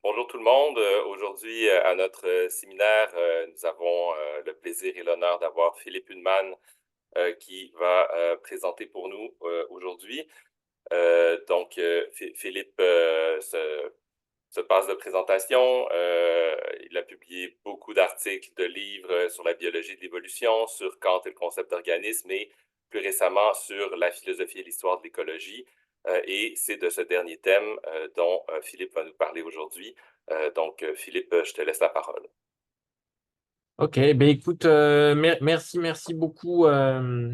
Bonjour tout le monde. Aujourd'hui, à notre séminaire, nous avons le plaisir et l'honneur d'avoir Philippe Huneman qui va présenter pour nous aujourd'hui. Philippe se passe de présentation. Il a publié beaucoup d'articles, de livres sur la biologie de l'évolution, sur Kant et le concept d'organisme et plus récemment sur la philosophie et l'histoire de l'écologie. Et c'est de ce dernier thème dont Philippe va nous parler aujourd'hui. Philippe, je te laisse la parole. Ok, ben écoute, merci beaucoup euh,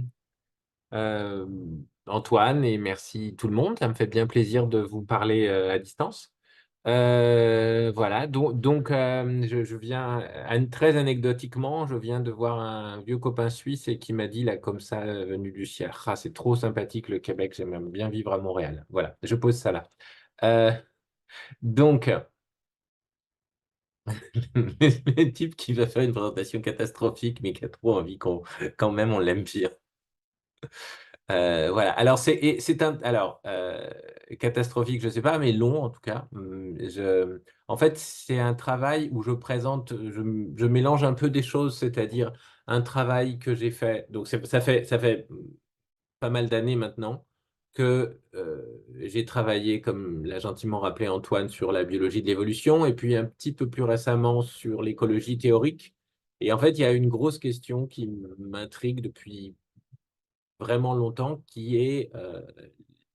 Antoine, et merci tout le monde. Ça me fait bien plaisir de vous parler à distance. Voilà, je viens, très anecdotiquement, je viens de voir un vieux copain suisse et qui m'a dit là comme ça, venu du ciel, ah, c'est trop sympathique le Québec, j'aimerais bien vivre à Montréal. Voilà, je pose ça là. Euh, donc, le type qui va faire une présentation catastrophique, mais qui a trop envie qu'on, quand même, on l'aime bien. Voilà. Alors, catastrophique, je sais pas, mais long en tout cas. En fait, c'est un travail où je présente, je mélange un peu des choses, c'est-à-dire un travail que j'ai fait. Donc, ça fait pas mal d'années maintenant que j'ai travaillé, comme l'a gentiment rappelé Antoine, sur la biologie de l'évolution, et puis un petit peu plus récemment sur l'écologie théorique. Et en fait, il y a une grosse question qui m'intrigue depuis vraiment longtemps, qui est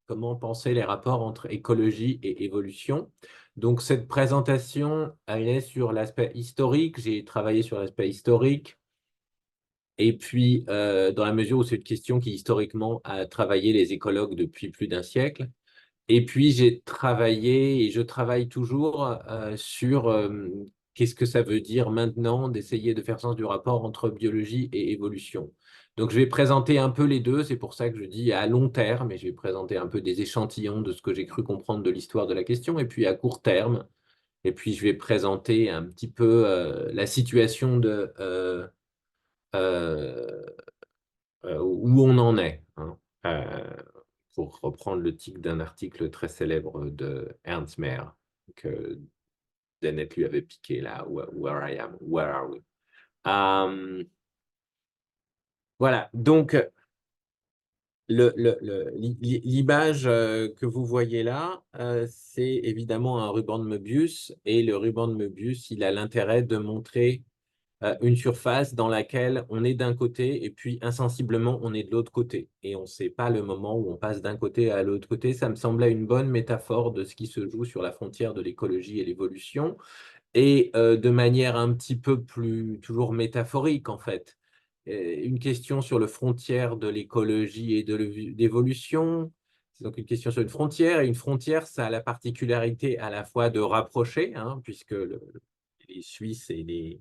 comment penser les rapports entre écologie et évolution. Donc, cette présentation, elle est sur l'aspect historique. J'ai travaillé sur l'aspect historique. Et puis, dans la mesure où c'est une question qui, historiquement, a travaillé les écologues depuis plus d'un siècle. Et puis, j'ai travaillé et je travaille toujours sur qu'est-ce que ça veut dire maintenant d'essayer de faire sens du rapport entre biologie et évolution. Donc, je vais présenter un peu les deux. C'est pour ça que je dis à long terme, et je vais présenter un peu des échantillons de ce que j'ai cru comprendre de l'histoire de la question. Et puis, à court terme, et puis je vais présenter un petit peu la situation euh, où on en est, hein. Pour reprendre le titre d'un article très célèbre de Ernst Mayr, que Dennett lui avait piqué là, Where I am, Where are we? Voilà, donc l'image que vous voyez là, c'est évidemment un ruban de Möbius, et le ruban de Möbius, il a l'intérêt de montrer une surface dans laquelle on est d'un côté et puis insensiblement on est de l'autre côté. Et on ne sait pas le moment où on passe d'un côté à l'autre côté. Ça me semblait une bonne métaphore de ce qui se joue sur la frontière de l'écologie et l'évolution. Et de manière un petit peu plus, toujours métaphorique en fait. Une question sur le frontière de l'écologie et de l'évolution. C'est donc une question sur une frontière. Et une frontière, ça a la particularité à la fois de rapprocher, hein, puisque les Suisses et les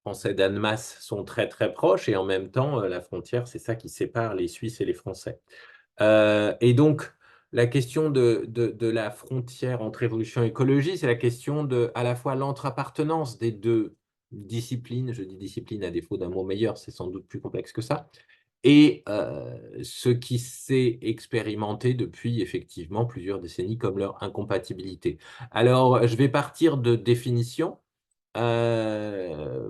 Français d'Annemasse sont très très proches, et en même temps, la frontière, c'est ça qui sépare les Suisses et les Français. Et donc, la question de la frontière entre évolution et écologie, c'est la question de à la fois l'entre-appartenance des deux disciplines. Je dis discipline à défaut d'un mot meilleur, c'est sans doute plus complexe que ça. Et ce qui s'est expérimenté depuis effectivement plusieurs décennies comme leur incompatibilité. Alors, je vais partir de définitions euh,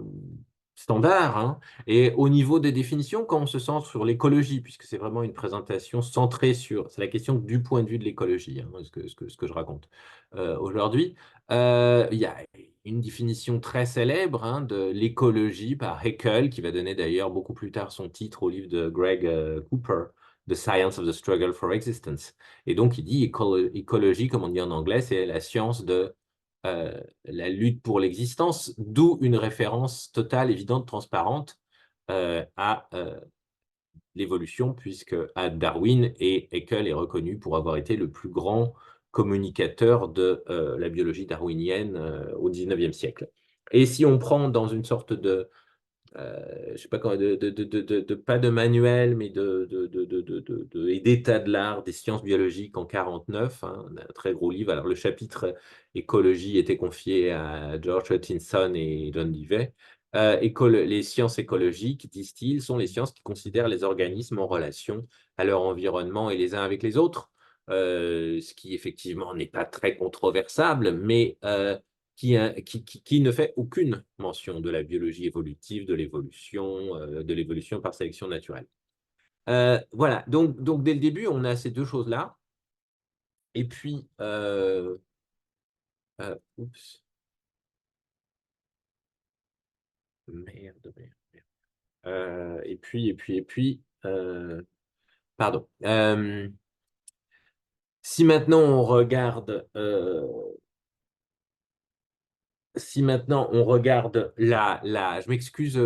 standard, hein. Et au niveau des définitions, quand on se centre sur l'écologie, puisque c'est vraiment une présentation centrée sur, c'est la question du point de vue de l'écologie, hein, ce que je raconte aujourd'hui, il y a une définition très célèbre, hein, de l'écologie par Haeckel, qui va donner d'ailleurs beaucoup plus tard son titre au livre de Greg Cooper, The Science of the Struggle for Existence. Et donc, il dit écologie, comme on dit en anglais, c'est la science de la lutte pour l'existence, d'où une référence totale, évidente, transparente à l'évolution, puisque à Darwin, et Haeckel est reconnu pour avoir été le plus grand communicateur de la biologie darwinienne au XIXe siècle. Et si on prend dans une sorte de je sais pas comment, pas de manuel, mais et d'état de l'art des sciences biologiques en 49, hein, un très gros livre. Alors, le chapitre écologie était confié à George Hutchinson et John Dewey. Les sciences écologiques, disent-ils, sont les sciences qui considèrent les organismes en relation à leur environnement et les uns avec les autres, ce qui effectivement n'est pas très controversable, mais qui ne fait aucune mention de la biologie évolutive, de l'évolution par sélection naturelle. Voilà, donc dès le début, on a ces deux choses-là. Et puis, oups, merde, merde, merde. Pardon. Si maintenant on regarde, je m'excuse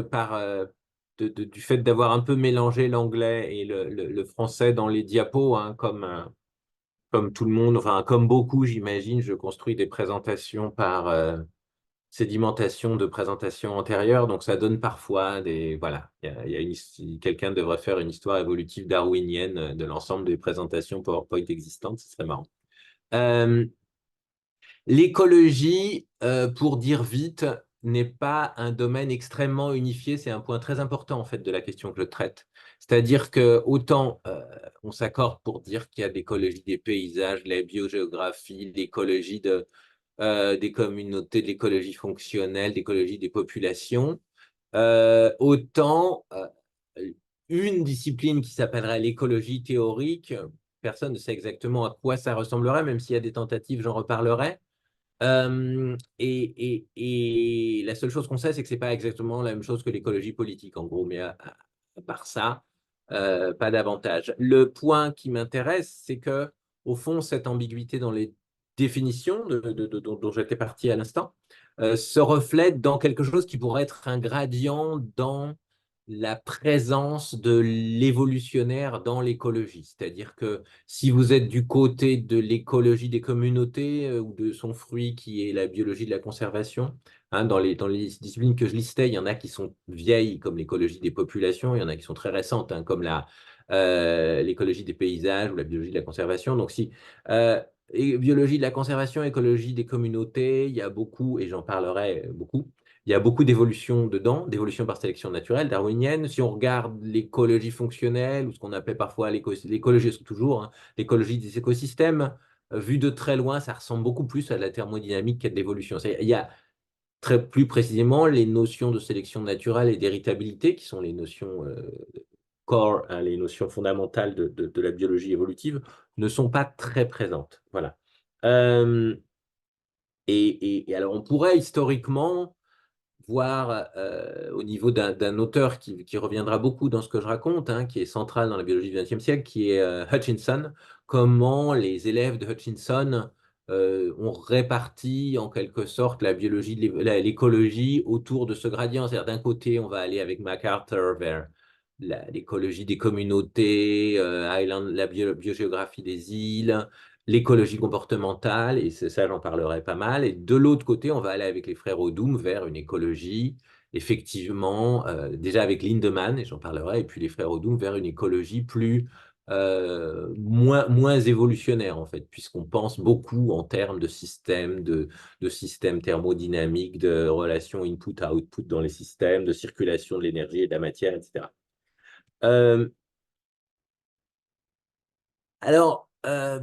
du fait d'avoir un peu mélangé l'anglais et le français dans les diapos, hein, comme tout le monde, enfin comme beaucoup, j'imagine, je construis des présentations par sédimentation de présentations antérieures, donc ça donne parfois voilà, quelqu'un devrait faire une histoire évolutive darwinienne de l'ensemble des présentations PowerPoint existantes, ce serait marrant. Euh, L'écologie, pour dire vite, n'est pas un domaine extrêmement unifié. C'est un point très important en fait de la question que je traite. C'est-à-dire que autant on s'accorde pour dire qu'il y a l'écologie des paysages, la biogéographie, l'écologie des communautés, de l'écologie fonctionnelle, l'écologie des populations, autant une discipline qui s'appellerait l'écologie théorique, personne ne sait exactement à quoi ça ressemblerait, même s'il y a des tentatives, j'en reparlerai. Et la seule chose qu'on sait, c'est que c'est pas exactement la même chose que l'écologie politique, en gros, mais à part ça, pas davantage. Le point qui m'intéresse, c'est que, au fond, cette ambiguïté dans les définitions dont j'étais parti à l'instant se reflète dans quelque chose qui pourrait être un gradient dans la présence de l'évolutionnaire dans l'écologie. C'est-à-dire que si vous êtes du côté de l'écologie des communautés ou de son fruit qui est la biologie de la conservation, hein, dans les disciplines que je listais, il y en a qui sont vieilles comme l'écologie des populations, il y en a qui sont très récentes hein, comme l'écologie des paysages ou la biologie de la conservation. Donc si biologie de la conservation, écologie des communautés, il y a beaucoup, et j'en parlerai beaucoup, il y a beaucoup d'évolutions dedans, d'évolutions par sélection naturelle, darwinienne. Si on regarde l'écologie fonctionnelle, ou ce qu'on appelait parfois l'écologie, toujours, hein, l'écologie des écosystèmes, vu de très loin, ça ressemble beaucoup plus à de la thermodynamique qu'à de l'évolution. Il y a plus précisément les notions de sélection naturelle et d'héritabilité, qui sont les notions core, hein, les notions fondamentales de la biologie évolutive, ne sont pas très présentes. Voilà. Euh, et alors, on pourrait historiquement voir au niveau d'un auteur qui reviendra beaucoup dans ce que je raconte, hein, qui est central dans la biologie du XXe siècle, qui est Hutchinson, comment les élèves de Hutchinson ont réparti en quelque sorte la biologie, l'écologie autour de ce gradient. C'est-à-dire d'un côté, on va aller avec MacArthur vers l'écologie des communautés, la biogéographie des îles, l'écologie comportementale, et c'est ça, j'en parlerai pas mal. Et de l'autre côté, on va aller avec les frères Odum vers une écologie, effectivement, déjà avec Lindemann, et j'en parlerai, et puis les frères Odum vers une écologie moins évolutionnaire, en fait, puisqu'on pense beaucoup en termes de systèmes thermodynamiques, de relations input-output dans les systèmes, de circulation de l'énergie et de la matière, etc. Euh, Alors,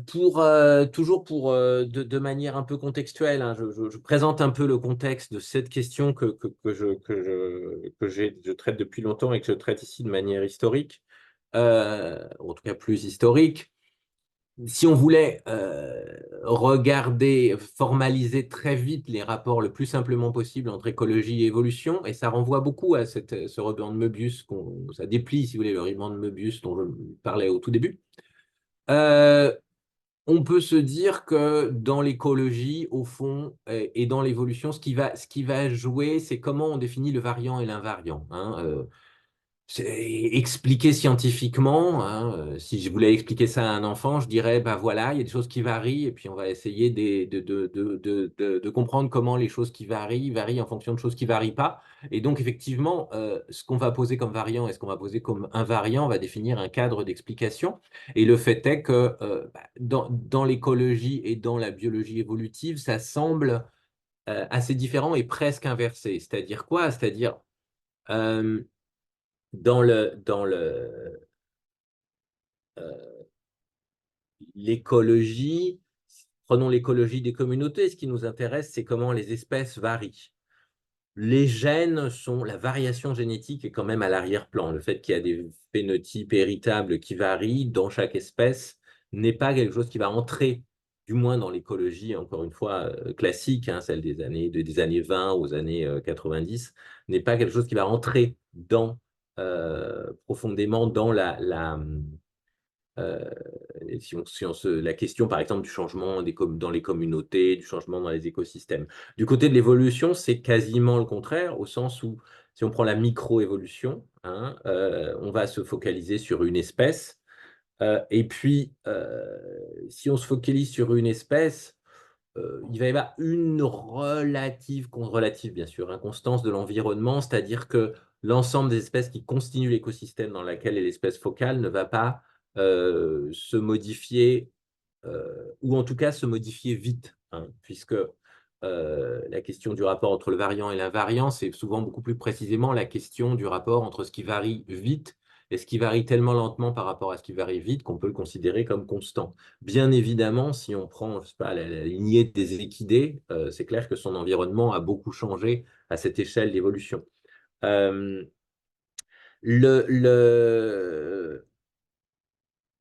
toujours de manière un peu contextuelle, hein, je présente un peu le contexte de cette question que je traite depuis longtemps et que je traite ici de manière historique, en tout cas plus historique. Si on voulait regarder, formaliser très vite les rapports le plus simplement possible entre écologie et évolution, et ça renvoie beaucoup à ce ruban de Möbius, ça déplie, si vous voulez, le ruban de Möbius dont je parlais au tout début. Euh, on peut se dire que dans l'écologie, au fond, et dans l'évolution, ce qui va jouer, c'est comment on définit le variant et l'invariant, hein. C'est expliqué scientifiquement, hein, si je voulais expliquer ça à un enfant, je dirais, bah voilà, il y a des choses qui varient, et puis on va essayer de comprendre comment les choses qui varient en fonction de choses qui varient pas. Et donc, effectivement, ce qu'on va poser comme variant et ce qu'on va poser comme invariant va définir un cadre d'explication. Et le fait est que dans l'écologie et dans la biologie évolutive, ça semble assez différent et presque inversé. C'est-à-dire quoi? C'est-à-dire euh, dans l'écologie, Prenons l'écologie des communautés. Ce qui nous intéresse, c'est comment les espèces varient. Les gènes la variation génétique est quand même à l'arrière-plan. Le fait qu'il y a des phénotypes héritables qui varient dans chaque espèce n'est pas quelque chose qui va entrer, du moins dans l'écologie, encore une fois, classique, hein, celle des années 20 aux années 90, n'est pas quelque chose qui va entrer profondément dans euh, la question, par exemple, du changement dans les communautés, du changement dans les écosystèmes. Du côté de l'évolution, c'est quasiment le contraire, au sens où, si on prend la microévolution, hein, on va se focaliser sur une espèce. Et puis, si on se focalise sur une espèce, il va y avoir une relative bien sûr, inconstance de l'environnement, c'est-à-dire que l'ensemble des espèces qui constituent l'écosystème dans lequel est l'espèce focale ne va pas se modifier, ou en tout cas se modifier vite, hein, puisque la question du rapport entre le variant et l'invariant, c'est souvent beaucoup plus précisément la question du rapport entre ce qui varie vite et ce qui varie tellement lentement par rapport à ce qui varie vite qu'on peut le considérer comme constant. Bien évidemment, si on prend, je sais pas, la lignée des équidés, c'est clair que son environnement a beaucoup changé à cette échelle d'évolution. Euh, le,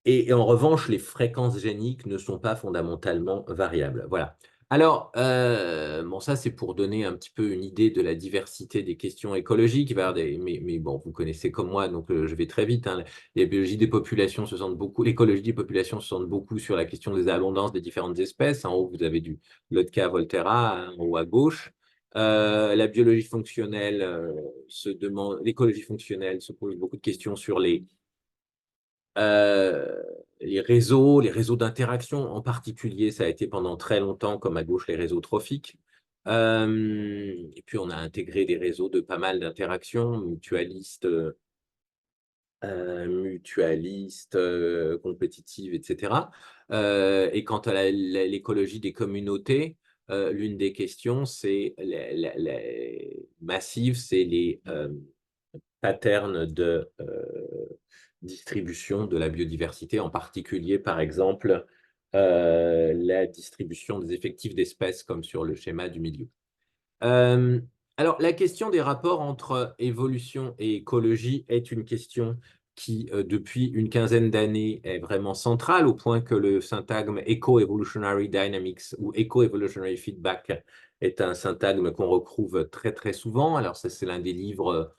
et en revanche, les fréquences géniques ne sont pas fondamentalement variables. Voilà. Alors, bon, ça, c'est pour donner un petit peu une idée de la diversité des questions écologiques. Il va y avoir mais bon, vous connaissez comme moi, donc je vais très vite, hein. Les biologies des populations se centrent beaucoup, l'écologie des populations se centre beaucoup sur la question des abondances des différentes espèces. En haut, vous avez du Lotka Volterra, hein, en haut à gauche. La biologie fonctionnelle l'écologie fonctionnelle se pose beaucoup de questions sur euh, les réseaux d'interaction, en particulier, ça a été pendant très longtemps, comme à gauche, les réseaux trophiques. Et puis, on a intégré des réseaux de pas mal d'interactions, mutualistes, compétitives, etc. Et quant à l'écologie des communautés, l'une des questions, c'est massive, c'est les patterns de distribution de la biodiversité, en particulier, par exemple, la distribution des effectifs d'espèces, comme sur le schéma du milieu. Euh, alors, la question des rapports entre évolution et écologie est une question qui, depuis une quinzaine d'années, est vraiment centrale, au point que le syntagme Eco-Evolutionary Dynamics ou Eco-Evolutionary Feedback est un syntagme qu'on retrouve très, très souvent. Alors, ça, c'est l'un des livres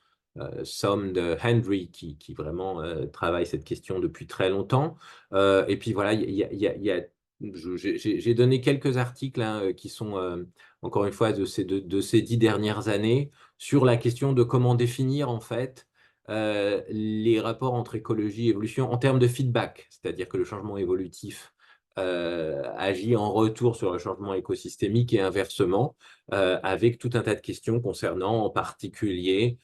Somme de Hendry qui vraiment travaille cette question depuis très longtemps. Et puis, voilà, j'ai donné quelques articles, hein, qui sont encore une fois, de ces 10 dernières années, sur la question de comment définir, en fait, les rapports entre écologie et évolution en termes de feedback, c'est-à-dire que le changement évolutif agit en retour sur le changement écosystémique et inversement, avec tout un tas de questions concernant en particulier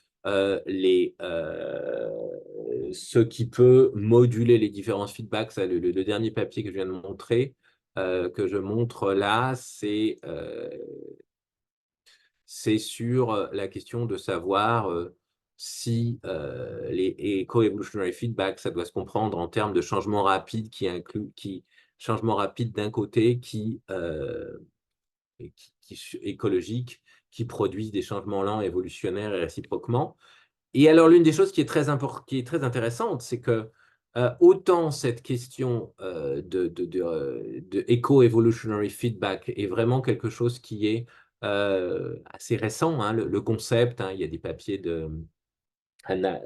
ce qui peut moduler les différents feedbacks. Ça, le dernier papier que je viens de montrer, que je montre là, c'est sur la question de savoir si les eco-evolutionary feedback, ça doit se comprendre en termes de changement rapide changement rapide d'un côté écologique, qui produisent des changements lents évolutionnaires et réciproquement. Et alors, l'une des choses qui est très intéressante, c'est que autant cette question de eco-evolutionary feedback est vraiment quelque chose qui est assez récent, hein, le concept, hein, il y a des papiers de Anna,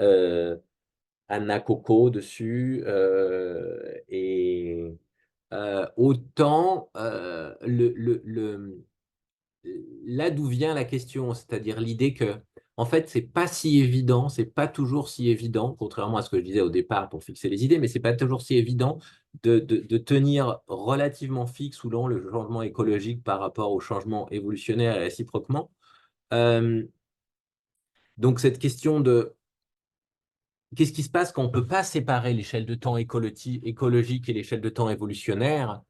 Anna Coco dessus, et autant là d'où vient la question, c'est-à-dire l'idée que, en fait, c'est pas si évident, c'est pas toujours si évident, contrairement à ce que je disais au départ pour fixer les idées, mais c'est pas toujours si évident de tenir relativement fixe ou non le changement écologique par rapport au changement évolutionnaire et réciproquement. Euh, donc cette question de qu'est-ce qui se passe quand on ne peut pas séparer l'échelle de temps écologique et l'échelle de temps évolutionnaire?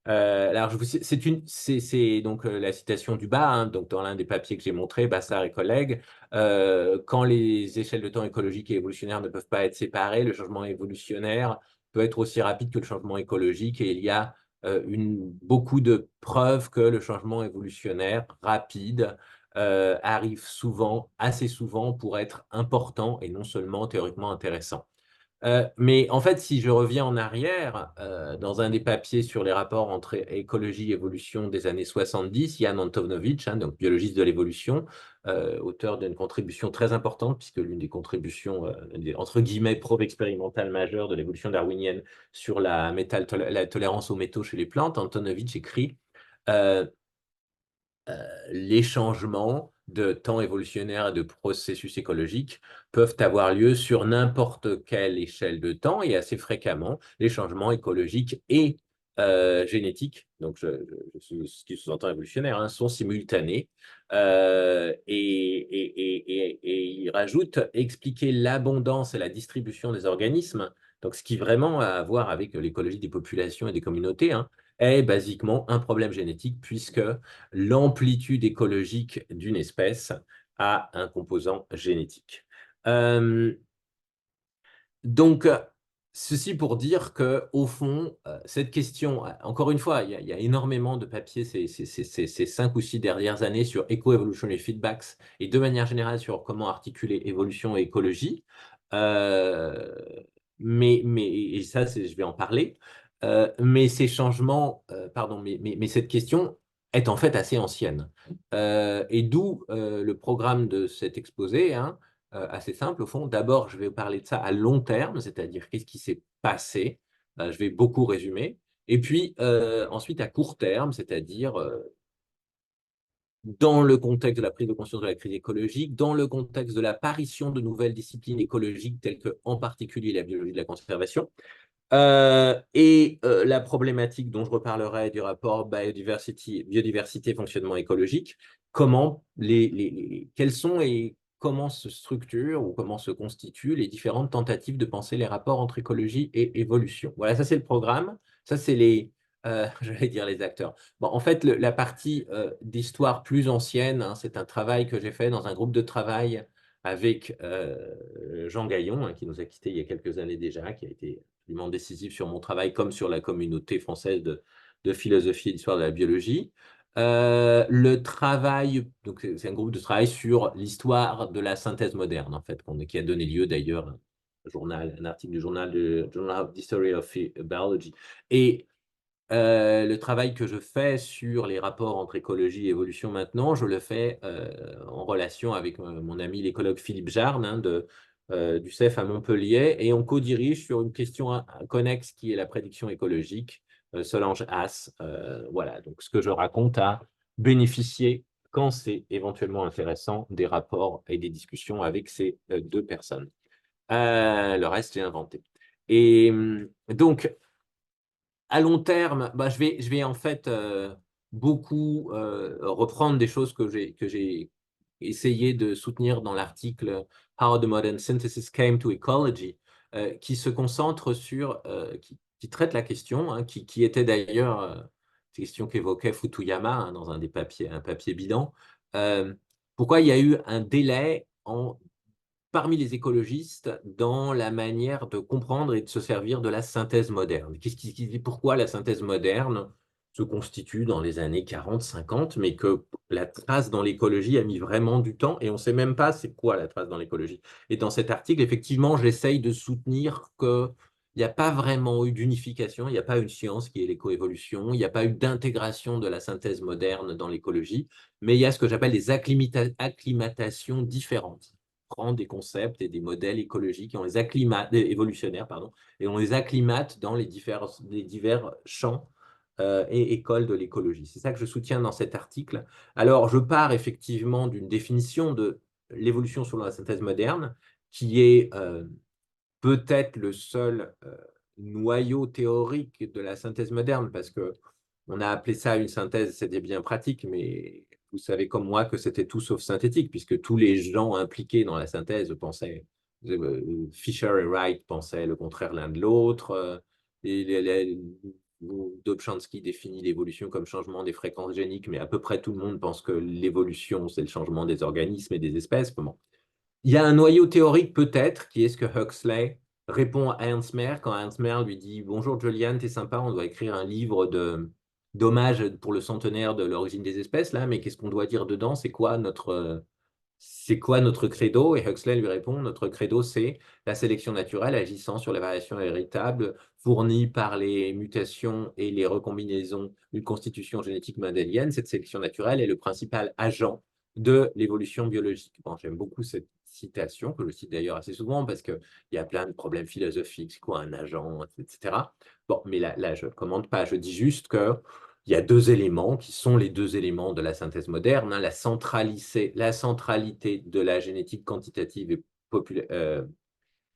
Alors, c'est donc la citation du bas, hein, donc dans l'un des papiers que j'ai montré, Bassard et collègues, quand les échelles de temps écologique et évolutionnaire ne peuvent pas être séparées, le changement évolutionnaire peut être aussi rapide que le changement écologique, et il y a beaucoup de preuves que le changement évolutionnaire rapide arrive souvent, assez souvent, pour être important et non seulement théoriquement intéressant. Mais en fait, si je reviens en arrière, dans un des papiers sur les rapports entre écologie et évolution des années 70, Jan Antonovitch, donc biologiste de l'évolution, auteur d'une contribution très importante, puisque l'une des contributions, entre guillemets, preuve expérimentale majeure de l'évolution darwinienne sur la tolérance aux métaux chez les plantes, Antonovitch écrit euh, les changements de temps évolutionnaire et de processus écologiques peuvent avoir lieu sur n'importe quelle échelle de temps et assez fréquemment, les changements écologiques et génétiques, donc ce qui sous-entend évolutionnaire, sont simultanés. Et il rajoute expliquer l'abondance et la distribution des organismes, donc ce qui vraiment a à voir avec l'écologie des populations et des communautés, est basiquement un problème génétique puisque l'amplitude écologique d'une espèce a un composant génétique. Euh, donc, ceci pour dire que, au fond, cette question, encore une fois, il y a énormément de papiers ces 5 ou 6 dernières années sur Eco-Evolutionary Feedbacks et de manière générale sur comment articuler évolution et écologie. Euh, et ça, je vais en parler. Mais ces changements, pardon, mais cette question est en fait assez ancienne. Et d'où le programme de cet exposé, assez simple au fond. D'abord, je vais vous parler de ça à long terme, c'est-à-dire qu'est-ce qui s'est passé. Je vais beaucoup résumer. Et puis, ensuite, à court terme, c'est-à-dire dans le contexte de la prise de conscience de la crise écologique, dans le contexte de l'apparition de nouvelles disciplines écologiques telles que, en particulier, la biologie de la conservation, la problématique dont je reparlerai du rapport biodiversité, fonctionnement écologique, quels sont et comment se structurent ou comment se constituent les différentes tentatives de penser les rapports entre écologie et évolution. Voilà, ça c'est le programme, ça c'est j'allais dire les acteurs. Bon, en fait, la partie d'histoire plus ancienne, c'est un travail que j'ai fait dans un groupe de travail avec Jean Gaillon, qui nous a quittés il y a quelques années déjà, qui a été absolument décisif sur mon travail comme sur la communauté française de philosophie et d'histoire de la biologie. Le travail, donc c'est un groupe de travail sur l'histoire de la synthèse moderne, en fait, qui a donné lieu d'ailleurs à un article du Journal of the History of Biology. Et le travail que je fais sur les rapports entre écologie et évolution maintenant, je le fais en relation avec mon ami l'écologue Philippe Jarne du CEF à Montpellier et on co-dirige sur une question connexe qui est la prédiction écologique, Solange Haas. Voilà, donc ce que je raconte a bénéficié, quand c'est éventuellement intéressant, des rapports et des discussions avec ces 2 personnes. Le reste, j'ai inventé. Et donc, à long terme, je vais en fait beaucoup reprendre des choses que j'ai essayé de soutenir dans l'article How the Modern Synthesis Came to Ecology, qui se concentre qui traite la question, qui était d'ailleurs une question qu'évoquait Futuyama dans un papier bilan. Euh, Pourquoi il y a eu un délai parmi les écologistes dans la manière de comprendre et de se servir de la synthèse moderne. Pourquoi la synthèse moderne se constitue dans les années 40-50, mais que la trace dans l'écologie a mis vraiment du temps et on ne sait même pas c'est quoi la trace dans l'écologie. Et dans cet article, effectivement, j'essaye de soutenir qu'il n'y a pas vraiment eu d'unification, il n'y a pas une science qui est l'écoévolution, il n'y a pas eu d'intégration de la synthèse moderne dans l'écologie, mais il y a ce que j'appelle des acclimatations différentes prend des concepts et des modèles écologiques et on les acclimate, évolutionnaires, pardon, et on les acclimate dans les divers champs et écoles de l'écologie. C'est ça que je soutiens dans cet article. Alors, je pars effectivement d'une définition de l'évolution selon la synthèse moderne, qui est peut-être le seul noyau théorique de la synthèse moderne, parce que on a appelé ça une synthèse, c'était bien pratique, mais vous savez comme moi que c'était tout sauf synthétique, puisque tous les gens impliqués dans la synthèse pensaient, Fisher et Wright pensaient le contraire l'un de l'autre, Dobzhansky définit l'évolution comme changement des fréquences géniques, mais à peu près tout le monde pense que l'évolution, c'est le changement des organismes et des espèces. Comment? Il y a un noyau théorique peut-être, qui est ce que Huxley répond à Ernst Mayr quand Ernst Mayr lui dit: «Bonjour Julian, t'es sympa, on doit écrire un livre d'hommage pour le centenaire de l'origine des espèces, là, mais qu'est-ce qu'on doit dire dedans? C'est quoi notre credo?» Et Huxley lui répond: «Notre credo, c'est la sélection naturelle agissant sur la variation héritable fournie par les mutations et les recombinaisons d'une constitution génétique mendélienne. Cette sélection naturelle est le principal agent de l'évolution biologique.» Bon, j'aime beaucoup cette citation, que je cite d'ailleurs assez souvent parce qu'il y a plein de problèmes philosophiques, c'est quoi un agent, etc. Bon, mais là je ne commente pas, je dis juste que il y a deux éléments qui sont les deux éléments de la synthèse moderne, hein, la centralité de la génétique quantitative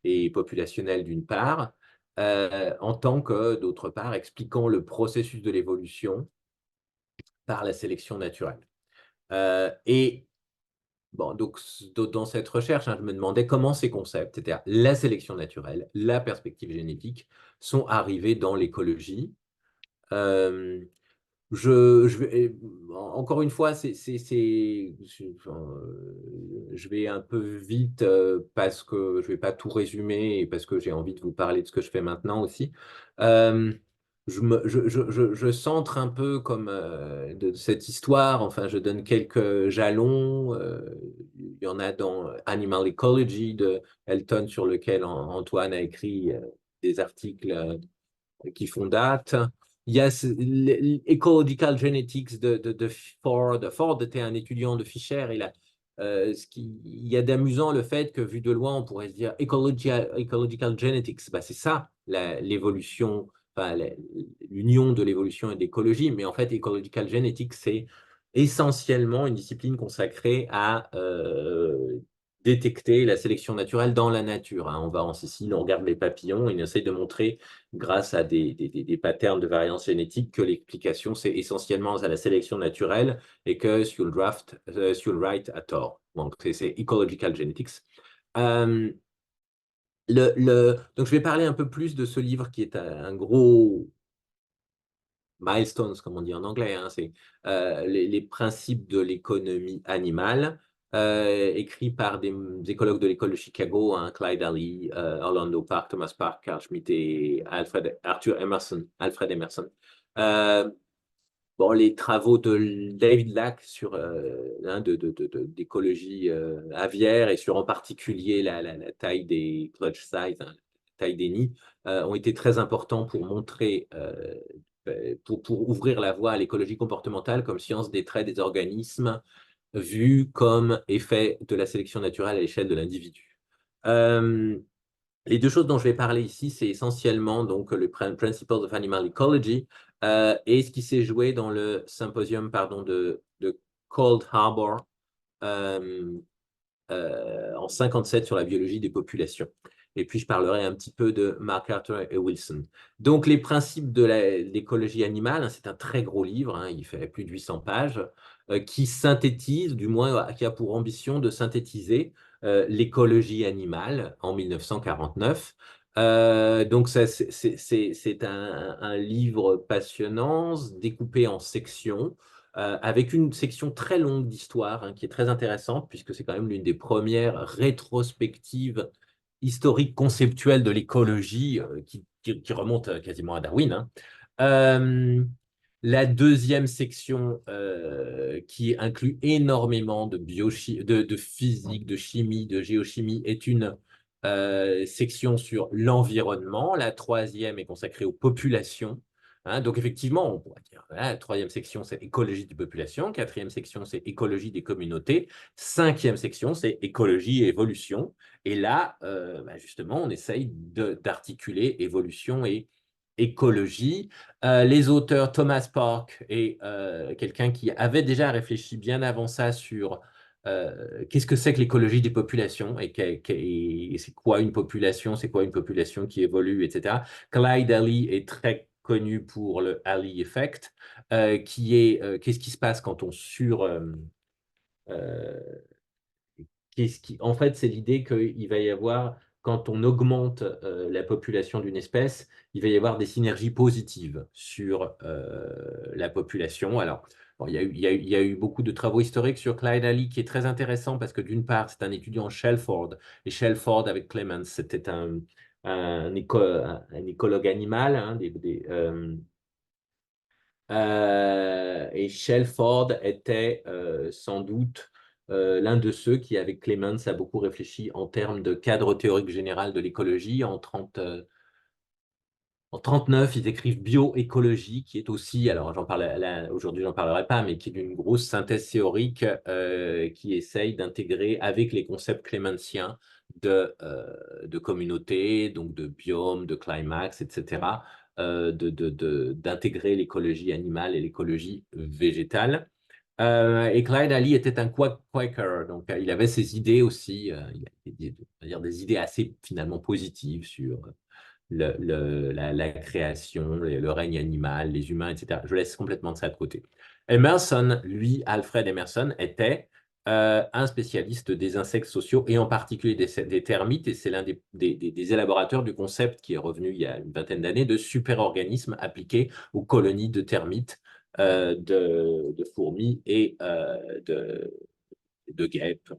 et populationnelle d'une part, en tant que, d'autre part, expliquant le processus de l'évolution par la sélection naturelle. Et bon, donc, dans cette recherche, hein, je me demandais comment ces concepts, c'est-à-dire la sélection naturelle, la perspective génétique, sont arrivés dans l'écologie. Euh, encore une fois, je vais un peu vite parce que je vais pas tout résumer et parce que j'ai envie de vous parler de ce que je fais maintenant aussi. Euh, je centre un peu comme de cette histoire, enfin, je donne quelques jalons. Il y en a dans Animal Ecology de Elton, sur lequel Antoine a écrit des articles qui font date. Il y a l'Ecological Genetics de Ford. Ford était un étudiant de Fisher. Il y a d'amusant le fait que, vu de loin, on pourrait se dire Ecological Genetics. Bah, c'est ça, l'évolution, enfin, l'union de l'évolution et de l'écologie. Mais en fait, Ecological Genetics, c'est essentiellement une discipline consacrée à détecter la sélection naturelle dans la nature, hein. On va en Sicile, on regarde les papillons, et on essaie de montrer, grâce à des patterns de variance génétique, que l'explication, c'est essentiellement à la sélection naturelle et que Wright a tort. Donc, c'est Ecological Genetics. Euh, donc, je vais parler un peu plus de ce livre qui est un gros milestones, comme on dit en anglais, hein, c'est les principes de l'économie animale, écrit par des écologues de l'école de Chicago, hein, Clyde Alley, Orlando Park, Thomas Park, Carl Schmitt et Alfred Emerson. Euh, bon, les travaux de David Lack sur d'écologie aviaire et sur en particulier la taille des clutch size, hein, la taille des nids, ont été très importants pour montrer pour ouvrir la voie à l'écologie comportementale comme science des traits des organismes vue comme effet de la sélection naturelle à l'échelle de l'individu. Euh, les deux choses dont je vais parler ici, c'est essentiellement donc le Principles of Animal Ecology et ce qui s'est joué dans le symposium de Cold Harbor euh, en 57 sur la biologie des populations. Et puis, je parlerai un petit peu de MacArthur et Wilson. Donc, les principes de l'écologie animale, hein, c'est un très gros livre, hein, il fait plus de 800 pages, qui synthétise, du moins, qui a pour ambition de synthétiser l'écologie animale en 1949. Donc, c'est un livre passionnant, découpé en sections, avec une section très longue d'histoire, hein, qui est très intéressante, puisque c'est quand même l'une des premières rétrospectives historiques conceptuelles de l'écologie qui remonte quasiment à Darwin, hein. Euh, la deuxième section, qui inclut énormément de physique, de chimie, de géochimie, est une section sur l'environnement. La troisième est consacrée aux populations. Hein, donc effectivement, on pourrait dire, la troisième section, c'est écologie des populations. Quatrième section, c'est écologie des communautés. Cinquième section, c'est écologie et évolution. Et là, justement, on essaye d'articuler évolution et écologie. Les auteurs Thomas Park et quelqu'un qui avait déjà réfléchi bien avant ça sur qu'est-ce que c'est que l'écologie des populations et c'est quoi une population, c'est quoi une population qui évolue, etc. Clyde Alley est très connu pour le Alley Effect, qui est qu'est-ce qui se passe quand on euh, en fait, c'est l'idée qu'il va y avoir, quand on augmente la population d'une espèce, il va y avoir des synergies positives sur la population. Alors, bon, il y a eu beaucoup de travaux historiques sur Clyde Alley qui est très intéressant parce que d'une part, c'est un étudiant Shelford. Et Shelford avec Clemens, c'était un écologue animal, hein, et Shelford était sans doute l'un de ceux qui, avec Clemens, a beaucoup réfléchi en termes de cadre théorique général de l'écologie. En 39, ils écrivent Bioécologie, qui est aussi, alors j'en parle aujourd'hui, j'en parlerai pas, mais qui est une grosse synthèse théorique qui essaye d'intégrer avec les concepts clémentiens de communauté, donc de biome, de climax, etc., d'intégrer l'écologie animale et l'écologie végétale. Et Clyde Ali était un Quaker, donc il avait ses idées aussi, il a des idées assez finalement positives sur la création, le règne animal, les humains, etc. Je laisse complètement ça de côté. Emerson, lui, Alfred Emerson, était un spécialiste des insectes sociaux et en particulier des termites, et c'est l'un des élaborateurs du concept qui est revenu il y a une vingtaine d'années de super-organismes appliqués aux colonies de termites, de fourmis et de guêpes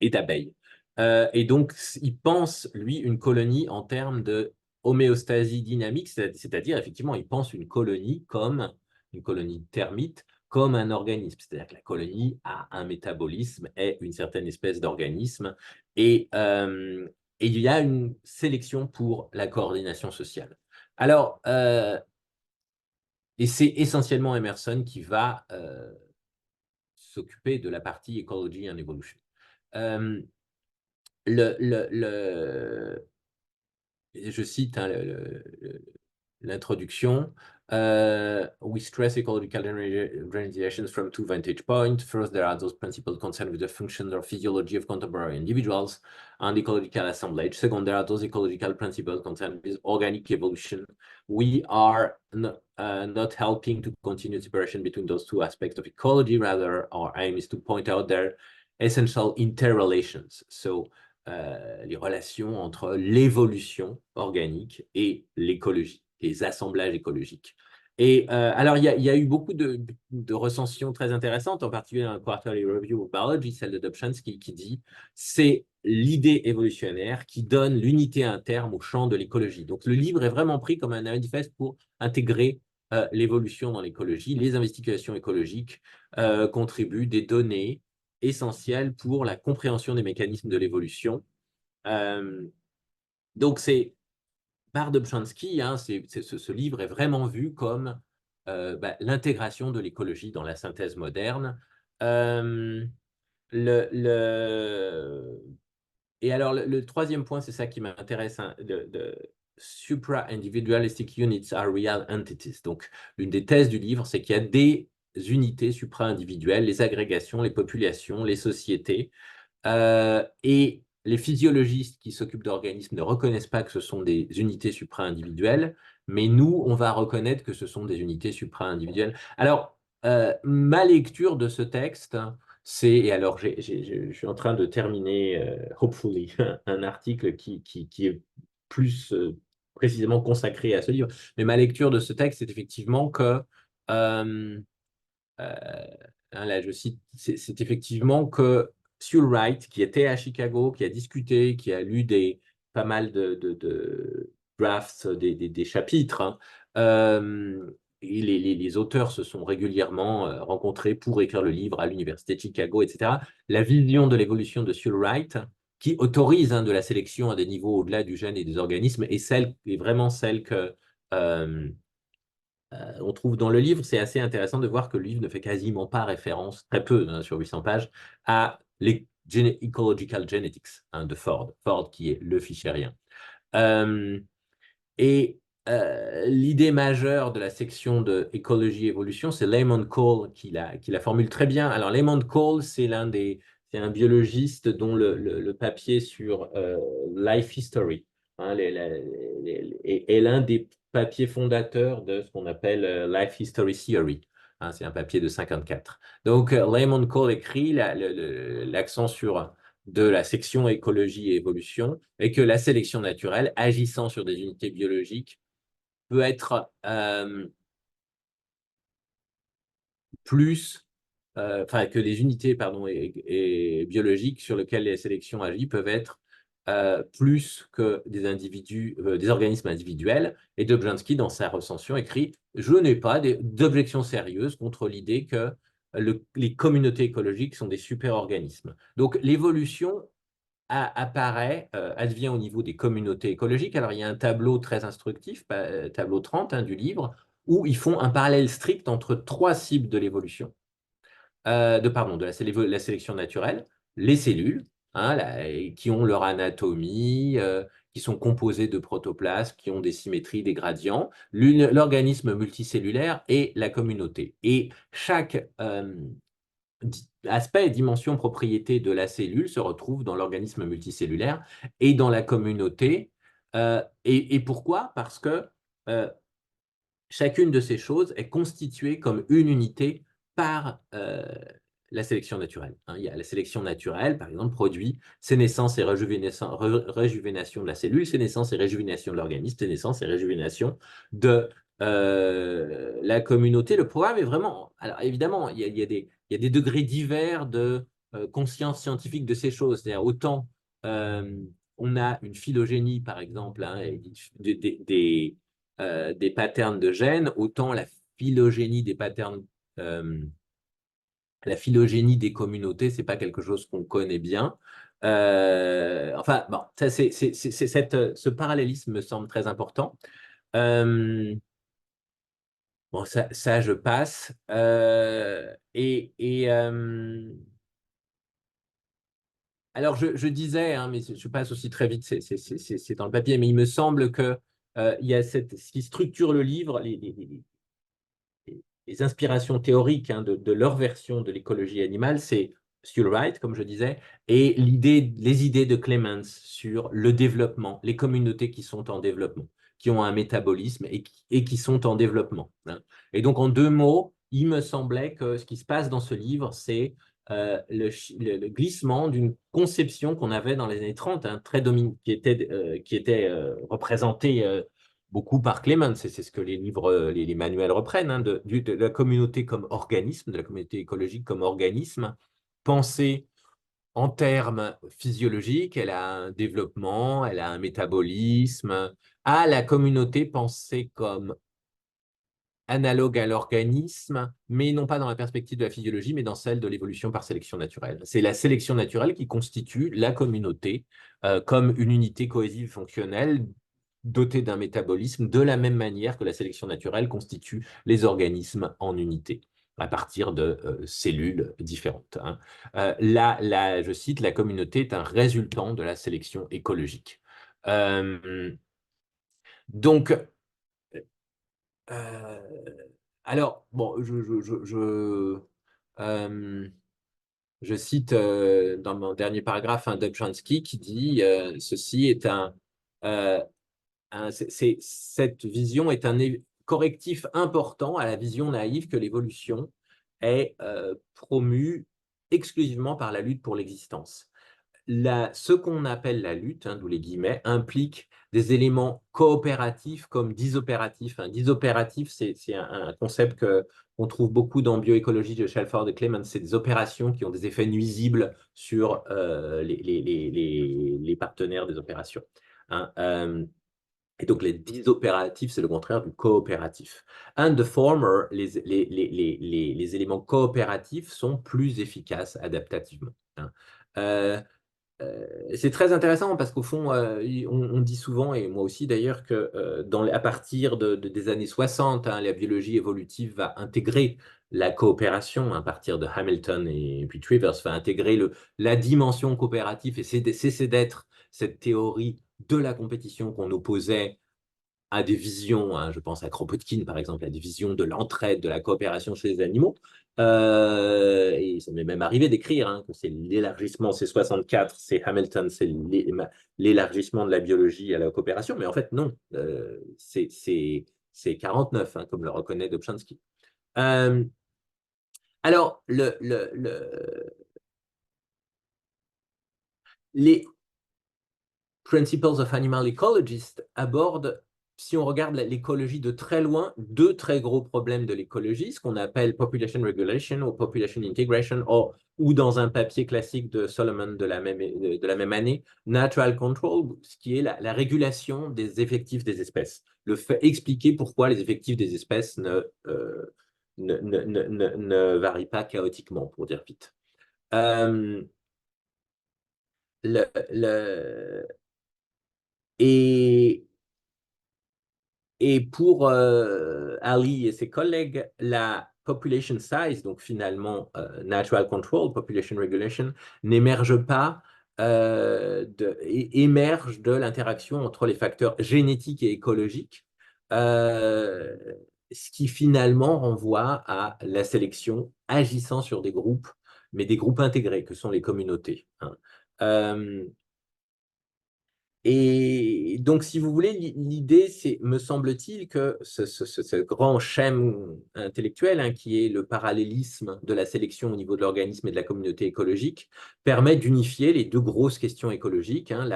et d'abeilles. Et donc, il pense, lui, une colonie en termes de homéostasie dynamique, c'est-à-dire, effectivement, il pense une colonie comme une colonie de termites, comme un organisme. C'est-à-dire que la colonie a un métabolisme, est une certaine espèce d'organisme, et il y a une sélection pour la coordination sociale. Alors, et c'est essentiellement Emerson qui va s'occuper de la partie Ecology and Evolution. Euh, je cite hein, l'introduction. We stress ecological generalizations from two vantage points. First, there are those principles concerned with the function or physiology of contemporary individuals and ecological assemblage. Second, there are those ecological principles concerned with organic evolution. We are not helping to continue separation between those two aspects of ecology. Rather, our aim is to point out their essential interrelations. So, les relations entre l'évolution organique et l'écologie, les assemblages écologiques. Et alors, il y a eu beaucoup de recensions très intéressantes, en particulier dans le Quarterly Review of Biology, celle de Dobzhansky, qui dit c'est l'idée évolutionnaire qui donne l'unité à un terme au champ de l'écologie. Donc, le livre est vraiment pris comme un manifeste pour intégrer l'évolution dans l'écologie. Les investigations écologiques contribuent des données essentiel pour la compréhension des mécanismes de l'évolution. Donc, c'est par Dobzhansky, hein, ce livre est vraiment vu comme l'intégration de l'écologie dans la synthèse moderne. Et alors, le troisième point, c'est ça qui m'intéresse, hein, supra-individualistic units are real entities. Donc, l'une des thèses du livre, c'est qu'il y a des unités supra-individuelles, les agrégations, les populations, les sociétés, et les physiologistes qui s'occupent d'organismes ne reconnaissent pas que ce sont des unités supra-individuelles, mais nous, on va reconnaître que ce sont des unités supra-individuelles. Alors, ma lecture de ce texte, et alors je suis en train de terminer, hopefully, un article qui est plus précisément consacré à ce livre, mais ma lecture de ce texte, c'est effectivement que là, je cite, c'est effectivement que Sewell Wright, qui était à Chicago, qui a discuté, qui a lu pas mal de drafts des chapitres, hein, et les auteurs se sont régulièrement rencontrés pour écrire le livre à l'Université de Chicago, etc. La vision de l'évolution de Sewell Wright, qui autorise de la sélection à des niveaux au-delà du gène et des organismes, est vraiment celle que on trouve dans le livre. C'est assez intéressant de voir que le livre ne fait quasiment pas référence, très peu, hein, sur 800 pages, à les Ecological Genetics de Ford. Ford qui est le fichérien. Euh, et l'idée majeure de la section de écologie et évolution, c'est Lamont Cole qui la formule très bien. Alors, Lamont Cole, c'est un biologiste dont le papier sur Life History hein, est l'un des papiers fondateurs de ce qu'on appelle Life History Theory. Hein, c'est un papier de 54. Donc, Lamont Cole écrit l'accent sur de la section écologie et évolution, et que la sélection naturelle, agissant sur des unités biologiques, peut être enfin que les unités pardon, et biologiques sur lesquelles les sélections agissent peuvent être plus que des individus, des organismes individuels. Et Dobzhansky, dans sa recension, écrit « Je n'ai pas d'objection sérieuse contre l'idée que les communautés écologiques sont des super-organismes. » Donc l'évolution apparaît, advient au niveau des communautés écologiques. Alors il y a un tableau très instructif, tableau 30 du livre, où ils font un parallèle strict entre trois cibles de l'évolution de la sélection naturelle, les cellules, qui ont leur anatomie, qui sont composées de protoplasmes, qui ont des symétries, des gradients, l'organisme multicellulaire et la communauté. Et chaque aspect, dimension, propriété de la cellule se retrouve dans l'organisme multicellulaire et dans la communauté. Et pourquoi? Parce que chacune de ces choses est constituée comme une unité par la sélection naturelle. Il y a la sélection naturelle, par exemple, produit sénescence et réjuvénation de la cellule, sénescence et réjuvénation de l'organisme, sénescence et réjuvénation de la communauté. Le programme est vraiment... Alors évidemment, il y a des degrés divers de conscience scientifique de ces choses. C'est-à-dire autant on a une phylogénie, par exemple, et des patterns de gènes, autant la phylogénie des patterns, la phylogénie des communautés, c'est pas quelque chose qu'on connaît bien. Enfin, bon, ce parallélisme me semble très important. Bon, ça, je passe. Alors, je disais, mais je passe aussi très vite, c'est dans le papier, mais il me semble que il y a ce qui structure le livre, les inspirations théoriques de leur version de l'écologie animale, c'est Stuart Wright, comme je disais, et les idées de Clements sur le développement, les communautés qui sont en développement, qui ont un métabolisme et qui sont en développement. Et donc, en deux mots, il me semblait que ce qui se passe dans ce livre, c'est le glissement d'une conception qu'on avait dans les années 30, qui était représentée beaucoup par Clemens, c'est ce que les livres, les manuels reprennent, de la communauté comme organisme, de la communauté écologique comme organisme, pensée en termes physiologiques, elle a un développement, elle a un métabolisme, à la communauté pensée comme analogue à l'organisme, mais non pas dans la perspective de la physiologie, mais dans celle de l'évolution par sélection naturelle. C'est la sélection naturelle qui constitue la communauté comme une unité cohésive fonctionnelle dotée d'un métabolisme de la même manière que la sélection naturelle constitue les organismes en unité à partir de cellules différentes. Là, je cite, la communauté est un résultant de la sélection écologique. Donc, euh, alors, bon, euh, je cite dans mon dernier paragraphe un Dobzhansky qui dit ceci est cette vision est un correctif important à la vision naïve que l'évolution est promue exclusivement par la lutte pour l'existence. Ce qu'on appelle la lutte, d'où les guillemets, implique des éléments coopératifs comme disopératifs. Disopératif, c'est un concept qu'on trouve beaucoup dans bioécologie de Shelford et Clemens. C'est des opérations qui ont des effets nuisibles sur les partenaires des opérations. Et donc, les disopératifs, c'est le contraire du coopératif. And the former, les éléments coopératifs sont plus efficaces adaptativement. C'est très intéressant parce qu'au fond, on dit souvent, et moi aussi d'ailleurs, que à partir des années 60, la biologie évolutive va intégrer la coopération, à partir de Hamilton et puis Trivers, va intégrer la dimension coopérative et cesser d'être cette théorie de la compétition qu'on opposait à des visions, je pense à Kropotkin par exemple, à des visions de l'entraide, de la coopération chez les animaux. Et ça m'est même arrivé d'écrire que c'est l'élargissement, c'est 64, c'est Hamilton, c'est l'élargissement de la biologie à la coopération, mais en fait non, c'est 49, comme le reconnaît Dobzhansky. Alors, les Principles of Animal Ecologists abordent si on regarde l'écologie de très loin, deux très gros problèmes de l'écologie, ce qu'on appelle population regulation ou population integration, ou dans un papier classique de Solomon de la même année, natural control, ce qui est la régulation des effectifs des espèces. Le fait expliquer pourquoi les effectifs des espèces ne varient pas chaotiquement, pour dire vite. Euh, le, le, et, Et pour Ali et ses collègues, la population size, donc finalement natural control, population regulation, n'émerge pas, émerge de l'interaction entre les facteurs génétiques et écologiques, euh, ce qui finalement renvoie à la sélection agissant sur des groupes, mais des groupes intégrés, que sont les communautés, hein. Euh, et donc, si vous voulez, l'idée, c'est, me semble-t-il, que ce grand schème intellectuel, hein, qui est le parallélisme de la sélection au niveau de l'organisme et de la communauté écologique, permet d'unifier les deux grosses questions écologiques, hein,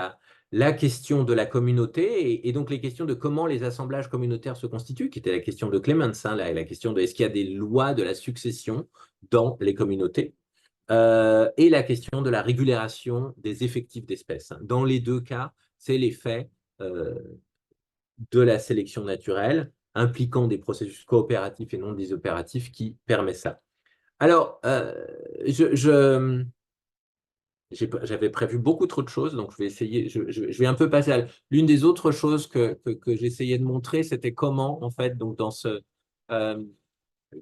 la question de la communauté et donc les questions de comment les assemblages communautaires se constituent, qui était la question de Clemens, hein, la question de est-ce qu'il y a des lois de la succession dans les communautés, et la question de la régulation des effectifs d'espèces. Dans les deux cas, c'est l'effet euh, de la sélection naturelle impliquant des processus coopératifs et non désopératifs qui permet ça. Alors, j'avais prévu beaucoup trop de choses, donc je vais essayer, je vais un peu passer à l'une des autres choses que j'essayais de montrer, c'était comment, en fait, donc dans euh,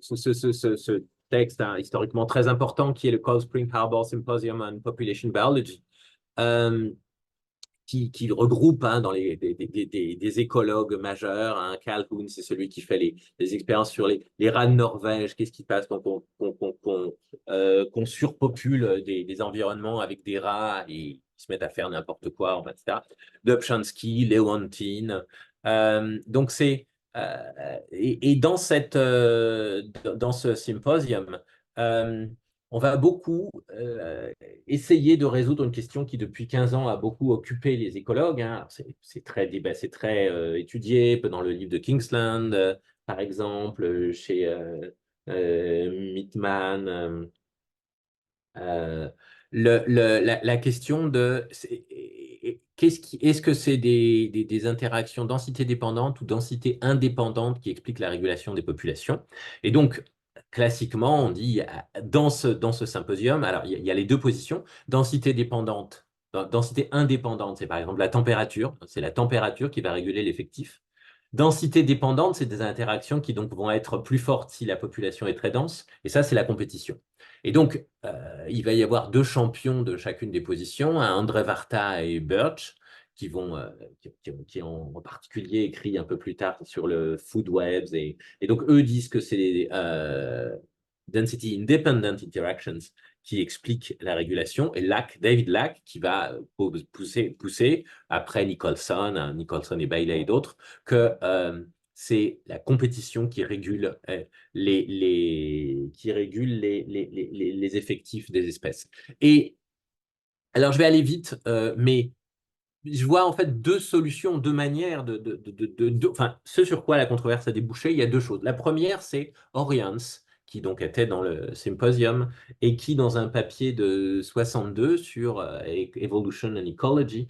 ce texte, hein, historiquement très important qui est le Cold Spring Harbor Symposium on Population Biology, euh, qui regroupe, hein, dans des écologues majeurs, hein. Carl Hoon, c'est celui qui fait les expériences sur les rats de Norvège. Qu'est-ce qui se passe quand qu'on surpopule des environnements avec des rats et ils se mettent à faire n'importe quoi, enfin, etc. Dobzhansky, Lewontin. Donc et dans ce symposium, euh, on va beaucoup essayer de résoudre une question qui, depuis 15 ans, a beaucoup occupé les écologues, hein. C'est très, c'est très étudié dans le livre de Kingsland, par exemple, chez Mittman. Euh, la question de est-ce que c'est des interactions densité dépendante ou densité indépendante qui expliquent la régulation des populations? Et donc, classiquement, on dit dans ce symposium, alors il y a les deux positions, densité dépendante, densité indépendante, c'est par exemple la température, c'est la température qui va réguler l'effectif. Densité dépendante, c'est des interactions qui donc vont être plus fortes si la population est très dense, et ça, c'est la compétition. Et donc, il va y avoir deux champions de chacune des positions, hein, André Varta et Birch, qui vont, qui ont en particulier écrit un peu plus tard sur le food webs. Et donc, eux disent que c'est density independent interactions qui expliquent la régulation. Et David Lack, qui va pousser après Nicholson, hein, Nicholson et Bailey et d'autres, que c'est la compétition qui régule les effectifs des espèces. Et alors, je vais aller vite, mais je vois en fait deux solutions, deux manières enfin, ce sur quoi la controverse a débouché, il y a deux choses. La première, c'est Orians, qui donc était dans le symposium et qui, dans un papier de 62 sur Evolution and Ecology,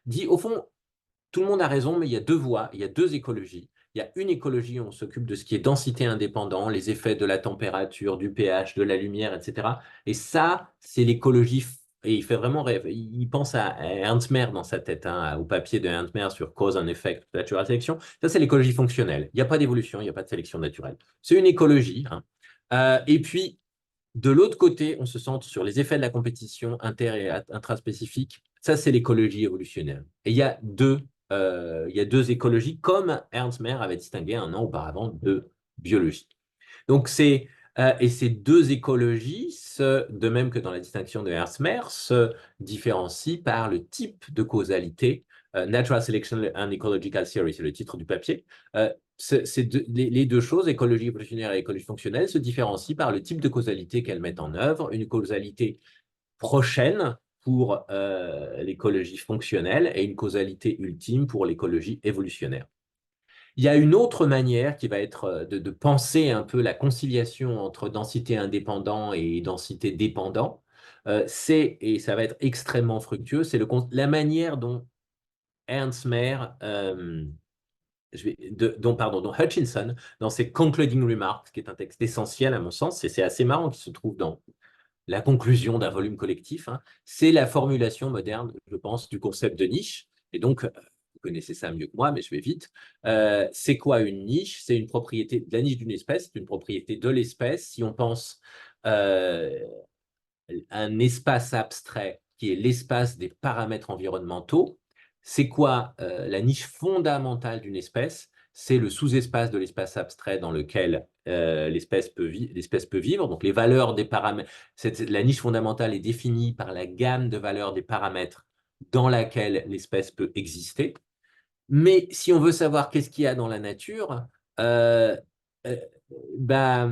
dit au fond, tout le monde a raison, mais il y a deux voies, il y a deux écologies. Il y a une écologie où on s'occupe de ce qui est densité indépendant, les effets de la température, du pH, de la lumière, etc. Et ça, c'est l'écologie. Et il fait vraiment rêve. Il pense à Ernst Mayr dans sa tête, hein, au papier de Ernst Mayr sur cause and effect natural selection. Ça, c'est l'écologie fonctionnelle. Il n'y a pas d'évolution, il n'y a pas de sélection naturelle. C'est une écologie, hein. Et puis, de l'autre côté, on se centre sur les effets de la compétition inter- et intraspécifique. Ça, c'est l'écologie évolutionnaire. Et il y a deux écologies, comme Ernst Mayr avait distingué un an auparavant deux biologies. Donc, et ces deux écologies, de même que dans la distinction de Ernst Mayr, se différencient par le type de causalité. Natural Selection and Ecological Theory, c'est le titre du papier. Les deux choses, écologie évolutionnaire et écologie fonctionnelle, se différencient par le type de causalité qu'elles mettent en œuvre. Une causalité prochaine pour l'écologie fonctionnelle et une causalité ultime pour l'écologie évolutionnaire. Il y a une autre manière qui va être de penser un peu la conciliation entre densité indépendant et densité dépendant. Et ça va être extrêmement fructueux, c'est la manière dont Ernst Mayr, dont Hutchinson, dans ses Concluding Remarks, qui est un texte essentiel à mon sens, et c'est assez marrant qu'il se trouve dans la conclusion d'un volume collectif, hein, c'est la formulation moderne, je pense, du concept de niche. Et donc, vous connaissez ça mieux que moi, mais je vais vite. C'est quoi une niche? C'est une propriété, la niche d'une espèce, c'est une propriété de l'espèce. Si on pense euh, un espace abstrait qui est l'espace des paramètres environnementaux, c'est quoi la niche fondamentale d'une espèce? C'est le sous-espace de l'espace abstrait dans lequel l'espèce peut vivre. Donc, les valeurs des paramètres, la niche fondamentale est définie par la gamme de valeurs des paramètres dans laquelle l'espèce peut exister. Mais si on veut savoir qu'est-ce qu'il y a dans la nature, euh, euh, bah,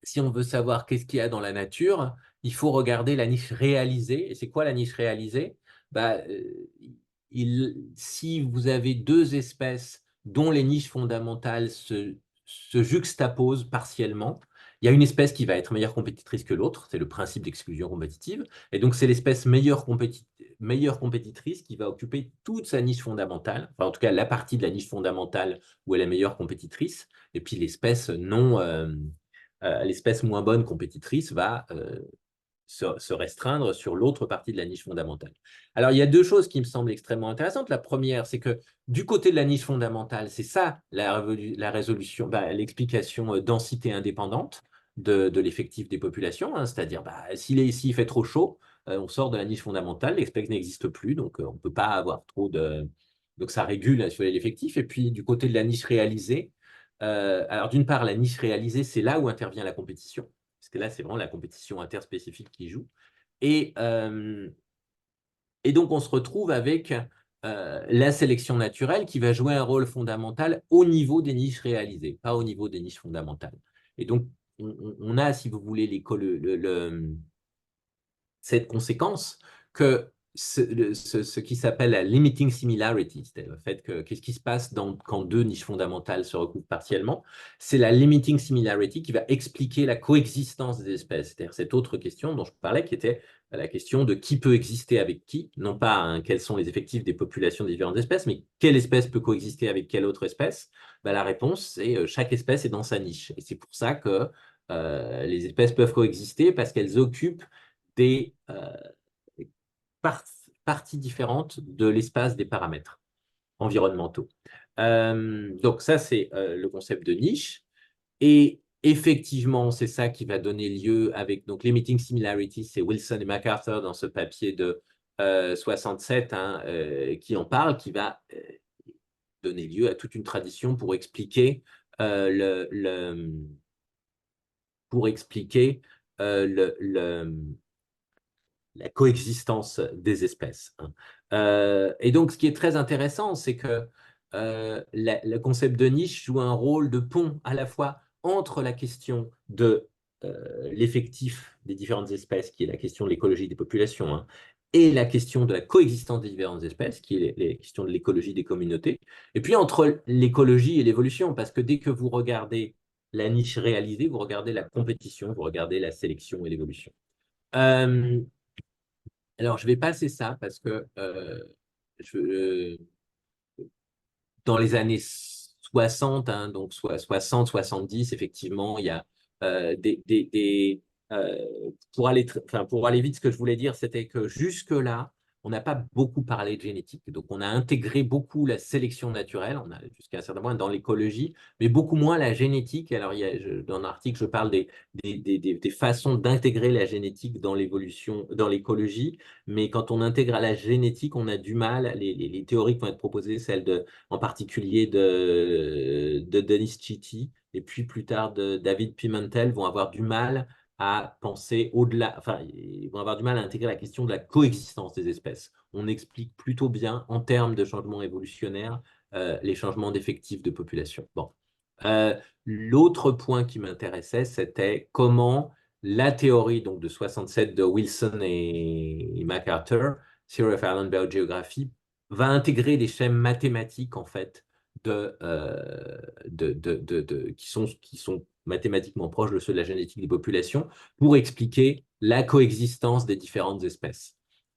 si on veut savoir qu'est-ce qu'il y a dans la nature, il faut regarder la niche réalisée. Et c'est quoi la niche réalisée? Bah, si vous avez deux espèces dont les niches fondamentales se juxtaposent partiellement, il y a une espèce qui va être meilleure compétitrice que l'autre, c'est le principe d'exclusion compétitive, et donc c'est l'espèce meilleure compétitrice qui va occuper toute sa niche fondamentale, enfin en tout cas la partie de la niche fondamentale où elle est meilleure compétitrice, et puis l'espèce moins bonne compétitrice va se restreindre sur l'autre partie de la niche fondamentale. Alors, il y a deux choses qui me semblent extrêmement intéressantes. La première, c'est que du côté de la niche fondamentale, c'est ça la résolution, l'explication densité indépendante de l'effectif des populations, hein, c'est-à-dire s'il fait trop chaud, on sort de la niche fondamentale, l'espèce n'existe plus, donc on ne peut pas avoir trop de... Donc ça régule sur l'effectif. Et puis du côté de la niche réalisée, alors d'une part, la niche réalisée, c'est là où intervient la compétition, parce que là, c'est vraiment la compétition interspécifique qui joue. Et, euh, et donc, on se retrouve avec la sélection naturelle qui va jouer un rôle fondamental au niveau des niches réalisées, pas au niveau des niches fondamentales. Et donc, on a, si vous voulez, cette conséquence que ce qui s'appelle la limiting similarity, c'est-à-dire le fait que qu'est-ce qui se passe quand deux niches fondamentales se recoupent partiellement, c'est la limiting similarity qui va expliquer la coexistence des espèces. C'est-à-dire cette autre question dont je parlais, qui était la question de qui peut exister avec qui, non pas hein, quels sont les effectifs des populations des différentes espèces, mais quelle espèce peut coexister avec quelle autre espèce. La réponse, c'est chaque espèce est dans sa niche. Et c'est pour ça que les espèces peuvent coexister parce qu'elles occupent des par- parties différentes de l'espace des paramètres environnementaux. Donc ça, c'est le concept de niche. Et effectivement, c'est ça qui va donner lieu avec donc limiting similarity, c'est Wilson et MacArthur dans ce papier de 67 hein, qui en parle, qui va donner lieu à toute une tradition pour expliquer pour expliquer la coexistence des espèces, hein. Et donc, ce qui est très intéressant, c'est que le concept de niche joue un rôle de pont à la fois entre la question de l'effectif des différentes espèces, qui est la question de l'écologie des populations, hein, et la question de la coexistence des différentes espèces, qui est la question de l'écologie des communautés, et puis entre l'écologie et l'évolution, parce que dès que vous regardez la niche réalisée, vous regardez la compétition, vous regardez la sélection et l'évolution. Euh, alors, je vais passer ça parce que je, dans les années 60, hein, donc soit 60, 70, effectivement, il y a pour aller vite, ce que je voulais dire, c'était que jusque-là, on n'a pas beaucoup parlé de génétique. Donc, on a intégré beaucoup la sélection naturelle, on a jusqu'à un certain point dans l'écologie, mais beaucoup moins la génétique. Alors, dans l'article, je parle des façons d'intégrer la génétique dans l'évolution, dans l'écologie, mais quand on intègre à la génétique, on a du mal, les théories qui vont être proposées, celles en particulier de Denis Chitty, et puis plus tard de David Pimentel, vont avoir du mal à penser au-delà, enfin, ils vont avoir du mal à intégrer la question de la coexistence des espèces. On explique plutôt bien, en termes de changement évolutionnaire, les changements d'effectifs de population. Bon. L'autre point qui m'intéressait, c'était comment la théorie donc, de 67 de Wilson et MacArthur, Theory of Island Biogeography, va intégrer des schèmes mathématiques, en fait, qui sont mathématiquement proches de ceux de la génétique des populations pour expliquer la coexistence des différentes espèces.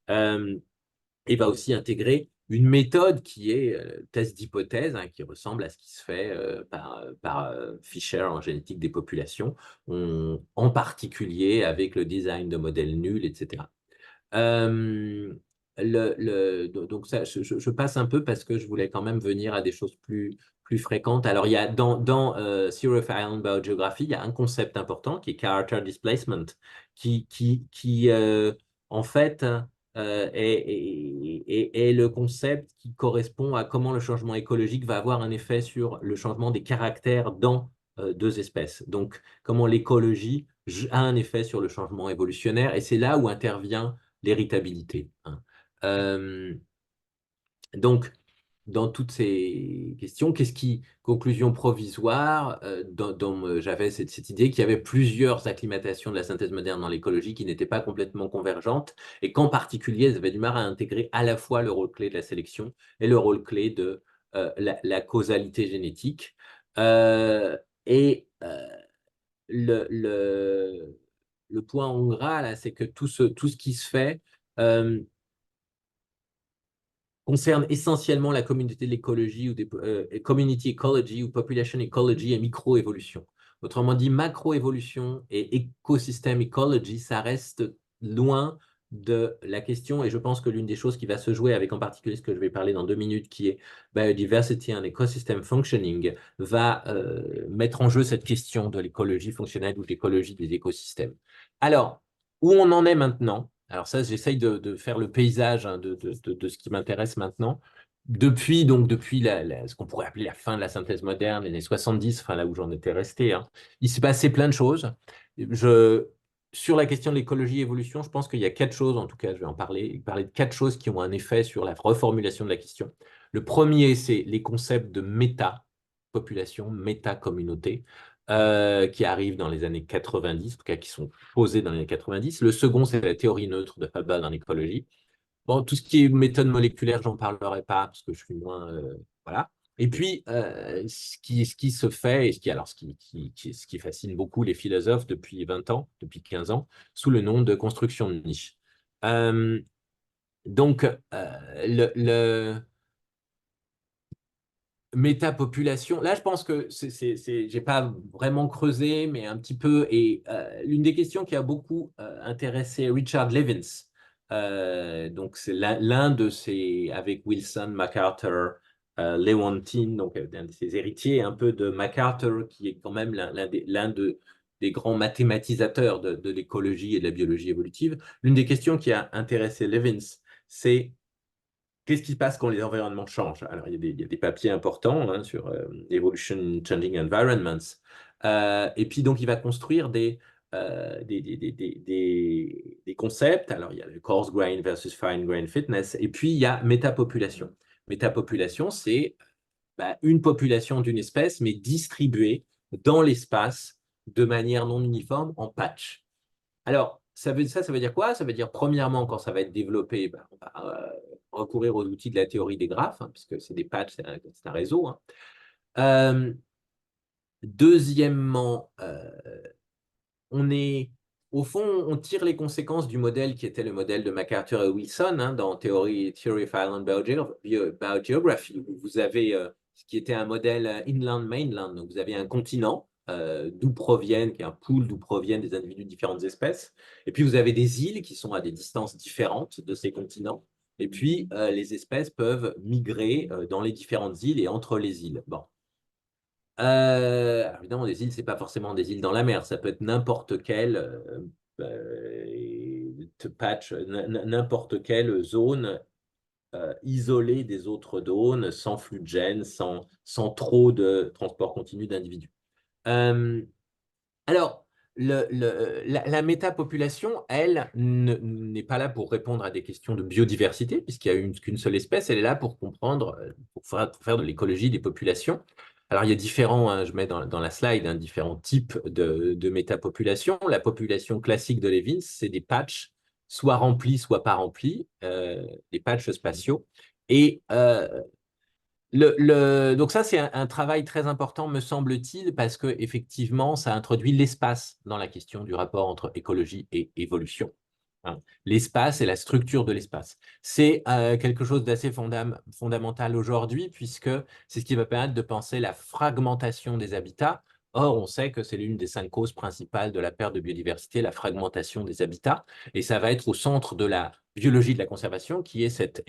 Et va aussi intégrer une méthode qui est test d'hypothèse, hein, qui ressemble à ce qui se fait par Fisher en génétique des populations, en particulier avec le design de modèles nuls, etc. Euh, donc ça, je passe un peu parce que je voulais quand même venir à des choses plus fréquentes. Alors, il y a dans Theory of Island Biogeography, il y a un concept important qui est character displacement, qui en fait, est le concept qui correspond à comment le changement écologique va avoir un effet sur le changement des caractères dans deux espèces. Donc, comment l'écologie a un effet sur le changement évolutionnaire, et c'est là où intervient l'héritabilité, hein. Euh, donc, dans toutes ces questions, conclusion provisoire, j'avais cette idée qu'il y avait plusieurs acclimatations de la synthèse moderne dans l'écologie qui n'étaient pas complètement convergentes, et qu'en particulier, elles avaient du mal à intégrer à la fois le rôle clé de la sélection et le rôle clé de la causalité génétique. Euh, et le point en gras, là, c'est que tout ce qui se fait euh, concerne essentiellement la communauté de l'écologie ou community ecology ou population ecology et microévolution. Autrement dit, macroévolution et écosystème ecology, ça reste loin de la question, et je pense que l'une des choses qui va se jouer avec en particulier ce que je vais parler dans 2 minutes, qui est biodiversity and ecosystem functioning, va mettre en jeu cette question de l'écologie fonctionnelle ou de l'écologie des écosystèmes. Alors, où on en est maintenant? Alors ça, j'essaye de faire le paysage, hein, de ce qui m'intéresse maintenant. Depuis ce qu'on pourrait appeler la fin de la synthèse moderne, les années 70, enfin là où j'en étais resté, hein, il s'est passé plein de choses. Je, Sur la question de l'écologie-évolution, je pense qu'il y a 4 choses, en tout cas, je vais parler de 4 choses qui ont un effet sur la reformulation de la question. Le premier, c'est les concepts de méta-population, méta-communauté, qui arrivent dans les années 90, en tout cas qui sont posés dans les années 90. Le second, c'est la théorie neutre de Hubbard en écologie. Bon, tout ce qui est méthode moléculaire, j'en parlerai pas parce que je suis moins. Voilà. Et puis, ce qui se fait, et ce qui fascine beaucoup les philosophes depuis 20 ans, depuis 15 ans, sous le nom de construction de niche. Euh, donc, métapopulation. Là, je pense que j'ai pas vraiment creusé, mais un petit peu. Et l'une des questions qui a beaucoup intéressé Richard Levins, donc c'est l'un de ces, avec Wilson, MacArthur, Lewontin, donc un de ses héritiers, un peu de MacArthur, qui est quand même des grands mathématisateurs de l'écologie et de la biologie évolutive. L'une des questions qui a intéressé Levins, c'est qu'est-ce qui se passe quand les environnements changent? Alors, il y a des papiers importants, hein, sur Evolution Changing Environments. Et puis, donc, il va construire des concepts. Alors, il y a le coarse grain versus fine grain fitness. Et puis, il y a métapopulation. Métapopulation, c'est une population d'une espèce, mais distribuée dans l'espace de manière non uniforme en patch. Alors, ça veut dire quoi? Ça veut dire, premièrement, quand ça va être développé, on va recourir aux outils de la théorie des graphes, hein, puisque c'est des patchs, c'est un réseau, hein. Euh, Deuxièmement, au fond, on tire les conséquences du modèle qui était le modèle de MacArthur et Wilson, hein, dans Theory of Island Biogeography, où vous avez ce qui était un modèle inland-mainland. Donc, vous avez un continent qui est un pool d'où proviennent des individus de différentes espèces. Et puis, vous avez des îles qui sont à des distances différentes de ces continents. Et puis, les espèces peuvent migrer dans les différentes îles et entre les îles. Bon. Alors évidemment, des îles, c'est pas forcément des îles dans la mer, ça peut être n'importe quel patch, n'importe quelle zone isolée des autres zones, sans flux de gènes, sans trop de transport continu d'individus. Euh, alors, la métapopulation, elle, n'est pas là pour répondre à des questions de biodiversité, puisqu'il n'y a qu'une seule espèce, elle est là pour comprendre, pour faire de l'écologie des populations. Alors, il y a différents, hein, je mets dans la slide, hein, différents types de métapopulation. La population classique de Levins, c'est des patchs, soit remplis, soit pas remplis, des patchs spatiaux. Et Donc ça, c'est un travail très important, me semble-t-il, parce que effectivement, ça introduit l'espace dans la question du rapport entre écologie et évolution. Hein. L'espace et la structure de l'espace. C'est quelque chose d'assez fondamental aujourd'hui, puisque c'est ce qui va permettre de penser la fragmentation des habitats. Or, on sait que c'est l'une des 5 causes principales de la perte de biodiversité, la fragmentation des habitats, et ça va être au centre de la biologie de la conservation, qui est cette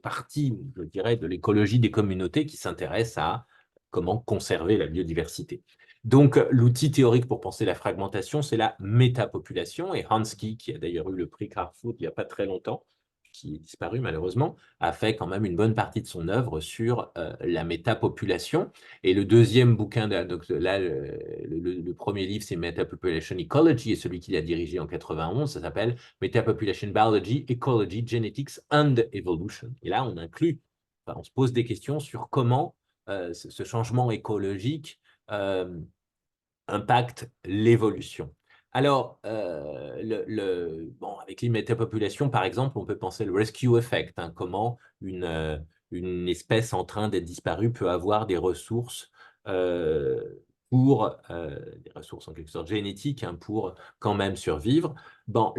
partie, je dirais, de l'écologie des communautés qui s'intéresse à comment conserver la biodiversité. Donc, l'outil théorique pour penser la fragmentation, c'est la métapopulation. Et Hansky, qui a d'ailleurs eu le prix Carrefour il n'y a pas très longtemps, qui est disparu malheureusement, a fait quand même une bonne partie de son œuvre sur la métapopulation. Et le deuxième bouquin, donc là, le premier livre, c'est Metapopulation Ecology, et celui qu'il a dirigé en 91, ça s'appelle Metapopulation Biology, Ecology, Genetics and Evolution. Et là, on inclut, enfin, on se pose des questions sur comment ce changement écologique euh, impacte l'évolution. Alors, bon, avec les métapopulations, par exemple, on peut penser le rescue effect, hein, comment une espèce en train d'être disparue peut avoir des ressources des ressources en quelque sorte génétiques, hein, pour quand même survivre. Bon,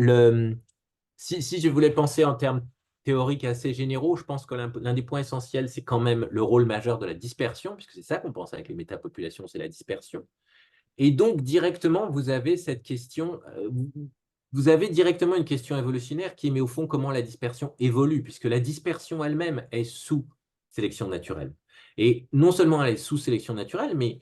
si je voulais penser en termes théoriques assez généraux, je pense que l'un des points essentiels, c'est quand même le rôle majeur de la dispersion, puisque c'est ça qu'on pense avec les métapopulations, c'est la dispersion. Et donc, directement, vous avez cette question, vous avez directement une question évolutionnaire qui est, mais au fond, comment la dispersion évolue, puisque la dispersion elle-même est sous sélection naturelle. Et non seulement elle est sous sélection naturelle, mais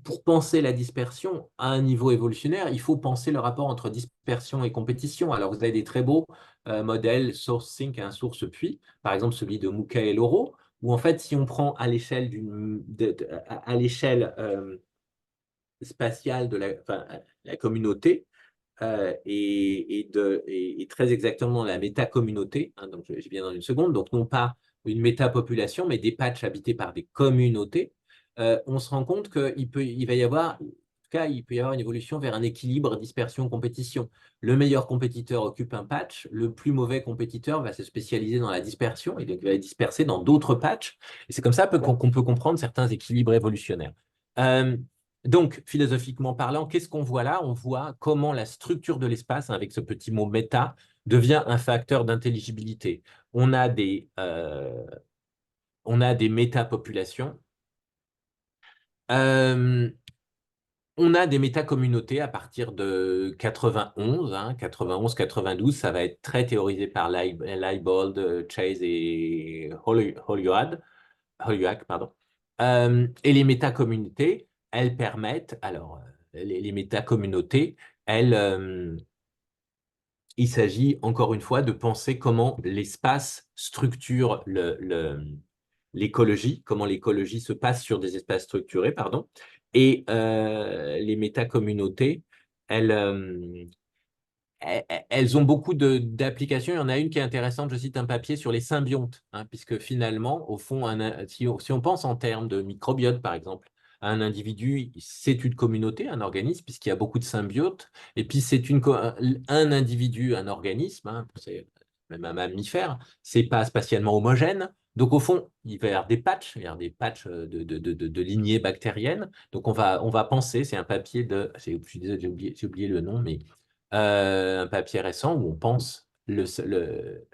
pour penser la dispersion à un niveau évolutionnaire, il faut penser le rapport entre dispersion et compétition. Alors, vous avez des très beaux modèles source sink et un source puits, par exemple celui de Mouquet et Loro, où en fait, si on prend à l'échelle à l'échelle spatiale de enfin, la communauté, et très exactement la métacommunauté, hein, donc je viens dans une seconde, donc non pas une métapopulation, mais des patchs habités par des communautés, on se rend compte il va y avoir, en tout cas, il peut y avoir une évolution vers un équilibre dispersion-compétition. Le meilleur compétiteur occupe un patch, le plus mauvais compétiteur va se spécialiser dans la dispersion et donc va être dispersé dans d'autres patchs. Et c'est comme ça qu'on peut comprendre certains équilibres évolutionnaires. Euh, donc, philosophiquement parlant, qu'est-ce qu'on voit là? On voit comment la structure de l'espace, avec ce petit mot méta, devient un facteur d'intelligibilité. On a des métapopulations. Euh, on a des métacommunautés à partir de 91, hein, 91-92, ça va être très théorisé par Leibold, Chase et Holyoak, pardon. Et les métacommunautés, elles permettent, alors, les métacommunautés, il s'agit encore une fois de penser comment l'espace structure l'écologie, comment l'écologie se passe sur des espaces structurés, pardon. Et les métacommunautés, elles, elles ont beaucoup d'applications. Il y en a une qui est intéressante, je cite un papier sur les symbiontes, hein, puisque finalement, au fond, si on pense en termes de microbiote, par exemple, un individu, c'est une communauté, un organisme, puisqu'il y a beaucoup de symbiotes, et puis c'est un individu, un organisme, hein, c'est même un mammifère, c'est pas spatialement homogène. Donc, au fond, il va y avoir des patchs, il va y avoir des patchs de lignées bactériennes. Donc, on va penser, c'est un papier je suis désolé, j'ai oublié le nom, mais un papier récent où on pense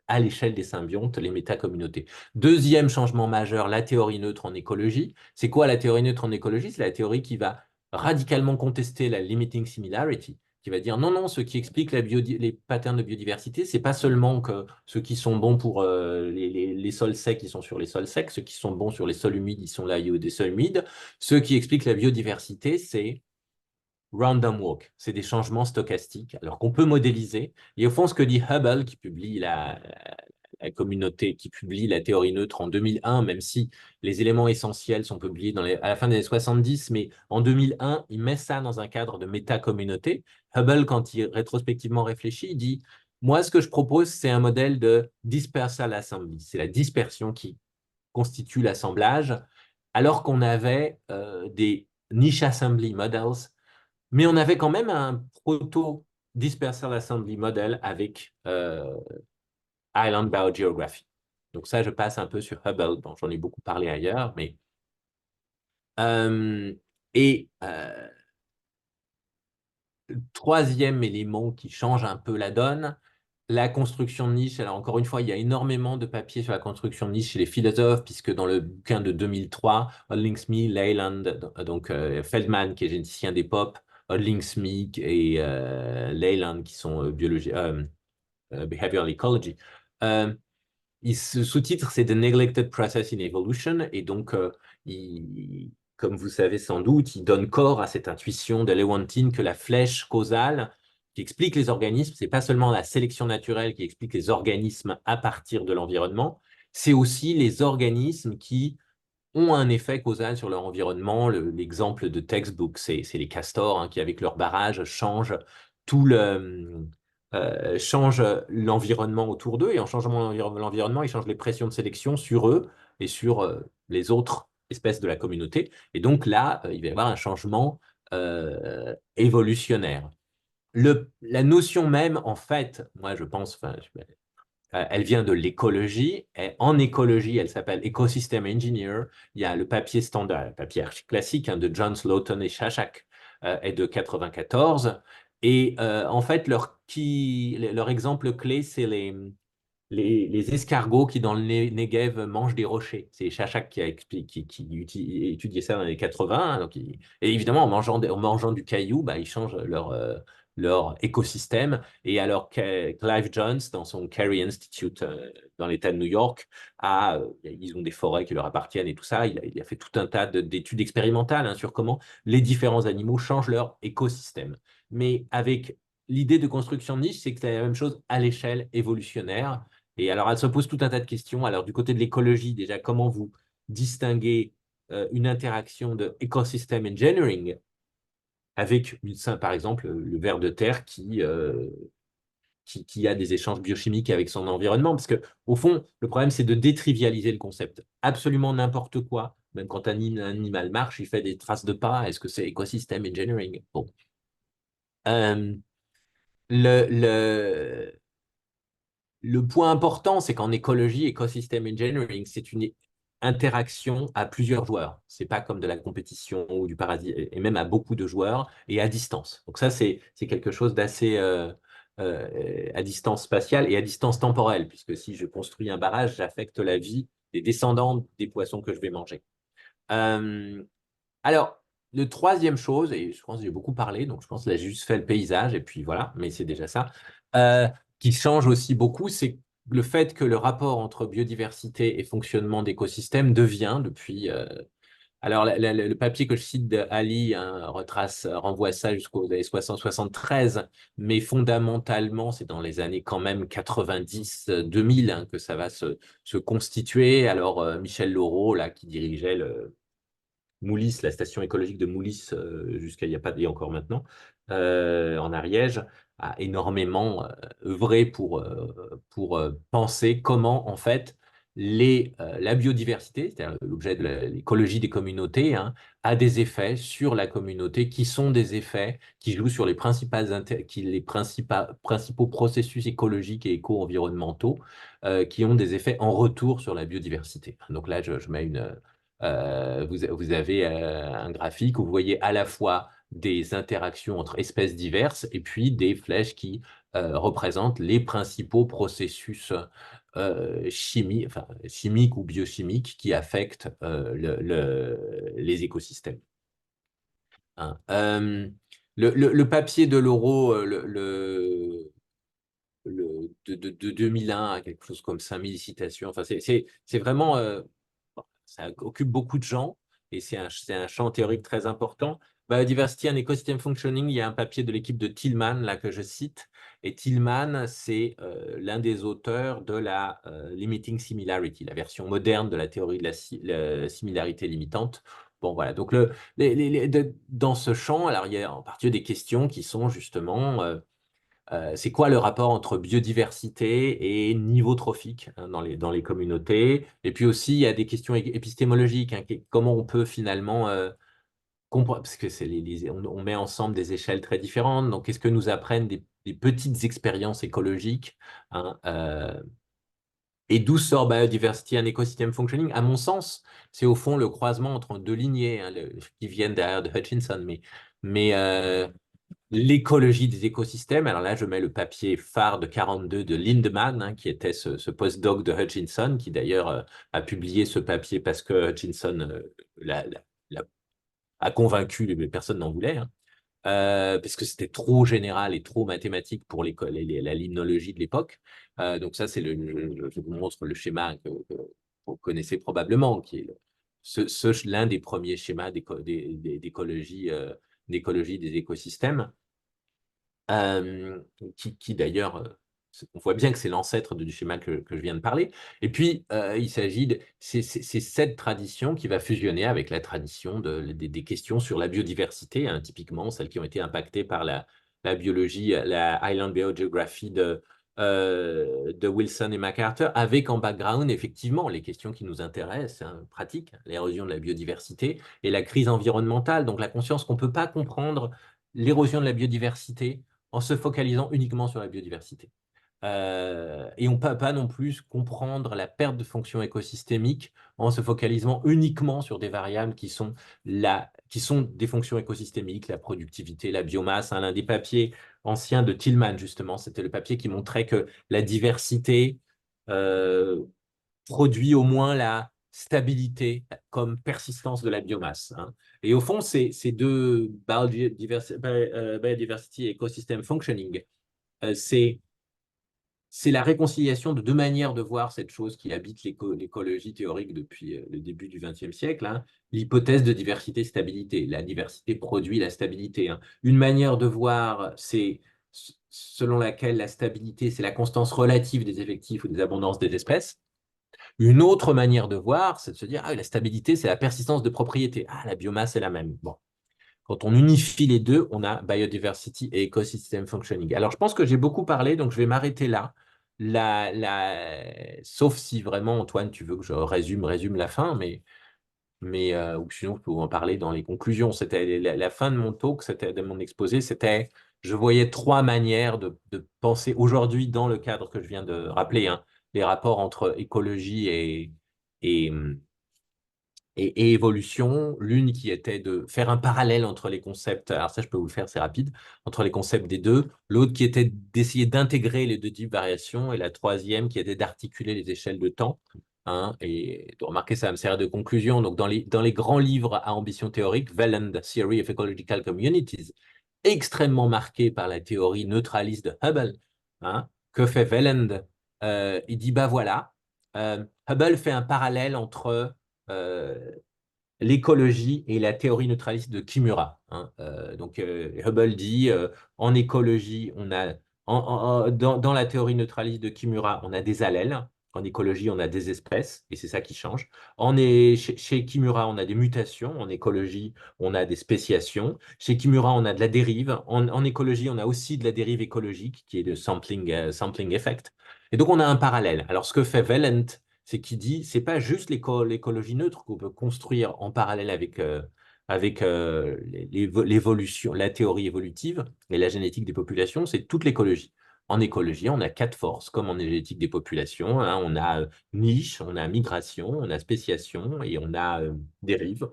à l'échelle des symbiontes, les métacommunautés. Deuxième changement majeur, la théorie neutre en écologie. C'est quoi la théorie neutre en écologie? C'est la théorie qui va radicalement contester la limiting similarity, qui va dire non, non, ce qui explique les patterns de biodiversité, c'est pas seulement que ceux qui sont bons pour les sols secs, ils sont sur les sols secs, ceux qui sont bons sur les sols humides, ils sont là, il y a des sols humides. Ce qui explique la biodiversité, c'est random walk, c'est des changements stochastiques, alors qu'on peut modéliser. Et au fond, ce que dit Hubble, qui publie la communauté, qui publie la théorie neutre en 2001, même si les éléments essentiels sont publiés à la fin des années 70, mais en 2001, il met ça dans un cadre de métacommunauté. Hubble, quand il rétrospectivement réfléchit, il dit, moi, ce que je propose, c'est un modèle de dispersal assembly. C'est la dispersion qui constitue l'assemblage, alors qu'on avait des niche assembly models, mais on avait quand même un proto-dispersal assembly model avec Island Biogeography. Donc ça, je passe un peu sur Hubble. Bon, j'en ai beaucoup parlé ailleurs, mais... Euh, et troisième élément qui change un peu la donne, la construction de niche. Alors encore une fois, il y a énormément de papiers sur la construction de niche chez les philosophes, puisque dans le bouquin de 2003, Hodling-Smith, Leyland, donc Feldman qui est généticien des pop, Hodling-Smith et Leyland qui sont behavioral ecology. Euh, ce sous-titre, c'est The Neglected Process in Evolution, et donc, comme vous savez sans doute, il donne corps à cette intuition de Lewontin que la flèche causale qui explique les organismes, c'est pas seulement la sélection naturelle qui explique les organismes à partir de l'environnement, c'est aussi les organismes qui ont un effet causal sur leur environnement. L'exemple de textbook, c'est les castors hein, qui, avec leur barrage, changent l'environnement autour d'eux. Et en changeant l'environnement, ils changent les pressions de sélection sur eux et sur les autres espèces de la communauté. Et donc là, il va y avoir un changement évolutionnaire. La notion même, en fait, moi je pense, enfin, elle vient de l'écologie. Et en écologie, elle s'appelle Ecosystem Engineer. Il y a le papier standard, le papier archi-classique hein, de John Slaughton et Shashak est de 94. Et en fait, leur exemple clé, c'est les escargots qui, dans le Negev, mangent des rochers. C'est Chachak qui a étudié ça dans les 80. Hein, et évidemment, en mangeant du caillou, bah, ils changent leur écosystème. Et alors, Clive Jones, dans son Carey Institute dans l'État de New York, ils ont des forêts qui leur appartiennent et tout ça. Il a fait tout un tas d'études expérimentales hein, sur comment les différents animaux changent leur écosystème. Mais avec l'idée de construction de niche, c'est que c'est la même chose à l'échelle évolutionnaire. Et alors, elle se pose tout un tas de questions. Alors, du côté de l'écologie, déjà, comment vous distinguez une interaction de ecosystem engineering avec, par exemple, le ver de terre qui a des échanges biochimiques avec son environnement? Parce que, au fond, le problème, c'est de détrivialiser le concept. Absolument n'importe quoi, même quand un animal marche, il fait des traces de pas. Est-ce que c'est ecosystem engineering? Bon. Euh, le, le, Le point important, c'est qu'en écologie, ecosystem engineering, c'est une interaction à plusieurs joueurs. C'est pas comme de la compétition ou du paradis, et même à beaucoup de joueurs et à distance. Donc ça, c'est quelque chose d'assez à distance spatiale et à distance temporelle, puisque si je construis un barrage, j'affecte la vie des descendants des poissons que je vais manger. Euh, alors, le troisième chose, et je pense que j'ai beaucoup parlé, donc je pense que là, j'ai juste fait le paysage, et puis voilà, mais c'est déjà ça, euh, qui change aussi beaucoup, c'est le fait que le rapport entre biodiversité et fonctionnement d'écosystèmes devient depuis... alors, le papier que je cite d'Ali hein, renvoie ça jusqu'aux années 60-73, mais fondamentalement, c'est dans les années quand même 90-2000 hein, que ça va se constituer. Alors, Michel Laureau, là, qui dirigeait Moulis, la station écologique de Moulis, jusqu'à il n'y a pas et encore maintenant, en Ariège, a énormément œuvré pour penser comment, en fait, la biodiversité, c'est-à-dire l'objet de l'écologie des communautés, hein, a des effets sur la communauté qui sont des effets qui jouent sur les principaux processus écologiques et éco-environnementaux qui ont des effets en retour sur la biodiversité. Donc là, je mets vous avez un graphique où vous voyez à la fois des interactions entre espèces diverses et puis des flèches qui représentent les principaux processus chimiques ou biochimiques qui affectent les écosystèmes. Hein. Le papier de l'euro, de 2001 à quelque chose comme 5000 citations, enfin, c'est vraiment ça occupe beaucoup de gens et c'est un champ théorique très important. Biodiversity and Ecosystem Functioning, il y a un papier de l'équipe de Tillman là, que je cite. Et Tillman, c'est l'un des auteurs de la Limiting Similarity, la version moderne de la théorie de la similarité limitante. Bon, voilà. Donc, dans ce champ, alors, il y a en partie des questions qui sont justement c'est quoi le rapport entre biodiversité et niveau trophique hein, dans les communautés? Et puis aussi, il y a des questions épistémologiques. Hein, comment on peut finalement comprendre, parce que on met ensemble des échelles très différentes. Donc, qu'est-ce que nous apprennent des petites expériences écologiques hein, Et d'où sort Biodiversity and Ecosystem Functioning? À mon sens, c'est au fond le croisement entre deux lignées hein, qui viennent derrière de Hutchinson. Mais l'écologie des écosystèmes, alors là, je mets le papier phare de 42 de Lindemann, hein, qui était ce postdoc de Hutchinson, qui d'ailleurs a publié ce papier parce que Hutchinson l'a l'a- a convaincu, mais personne n'en voulait. Hein. Parce que c'était trop général et trop mathématique pour la limnologie de l'époque. Donc ça, je vous montre le schéma que vous connaissez probablement, qui est l'un des premiers schémas d'écologie des écosystèmes, qui d'ailleurs, on voit bien que c'est l'ancêtre du schéma que je viens de parler. Et puis, il s'agit c'est cette tradition qui va fusionner avec la tradition des questions sur la biodiversité, hein, typiquement celles qui ont été impactées par la biologie, la Island Biogeography de Wilson et MacArthur, avec en background, effectivement, les questions qui nous intéressent, hein, pratiques, l'érosion de la biodiversité et la crise environnementale. Donc, la conscience qu'on ne peut pas comprendre l'érosion de la biodiversité en se focalisant uniquement sur la biodiversité. Et on ne peut pas non plus comprendre la perte de fonction écosystémique en se focalisant uniquement sur des variables qui sont des fonctions écosystémiques, la productivité, la biomasse. Hein. L'un des papiers anciens de Tillman, justement, c'était le papier qui montrait que la diversité euh, produit au moins la stabilité comme persistance de la biomasse. Hein. Et au fond, ces deux biodiversity et ecosystem functioning, c'est la réconciliation de deux manières de voir cette chose qui habite l'écologie théorique depuis le début du XXe siècle, hein, l'hypothèse de diversité-stabilité. La diversité produit la stabilité. Hein. Une manière de voir, c'est selon laquelle la stabilité, c'est la constance relative des effectifs ou des abondances des espèces. Une autre manière de voir, c'est de se dire, ah, la stabilité, c'est la persistance de propriété. Ah, la biomasse est la même. Bon. Quand on unifie les deux, on a biodiversity et ecosystem functioning. Alors, je pense que j'ai beaucoup parlé, donc je vais m'arrêter là. Sauf si vraiment, Antoine, tu veux que je résume la fin, ou sinon, je peux en parler dans les conclusions. C'était la fin de mon talk, c'était de mon exposé, c'était, je voyais trois manières de penser aujourd'hui dans le cadre que je viens de rappeler, hein, les rapports entre écologie et, et évolution, l'une qui était de faire un parallèle entre les concepts, alors ça je peux vous le faire, c'est rapide, entre les concepts des deux, l'autre qui était d'essayer d'intégrer les deux types de variations, et la troisième qui était d'articuler les échelles de temps. Hein, et de remarquer, ça va me servir de conclusion. Donc, dans les grands livres à ambition théorique, Welland, Theory of Ecological Communities, extrêmement marqué par la théorie neutraliste de Hubble, hein, que fait Welland? Il dit, bah voilà, Hubble fait un parallèle entre euh, l'écologie et la théorie neutraliste de Kimura. Hein. Donc, Hubble dit, en écologie, dans la théorie neutraliste de Kimura, on a des allèles. En écologie, on a des espèces, et c'est ça qui change. Chez Kimura, on a des mutations. En écologie, on a des spéciations. Chez Kimura, on a de la dérive. En écologie, on a aussi de la dérive écologique, qui est le sampling effect. Et donc, on a un parallèle. Alors, ce que fait Wellent, c'est qu'il dit, c'est pas juste l'écologie neutre qu'on peut construire en parallèle avec l'évolution, la théorie évolutive et la génétique des populations, c'est toute l'écologie. En écologie, on a quatre forces, comme en génétique des populations. Hein, on a niche, on a migration, on a spéciation et on a dérive.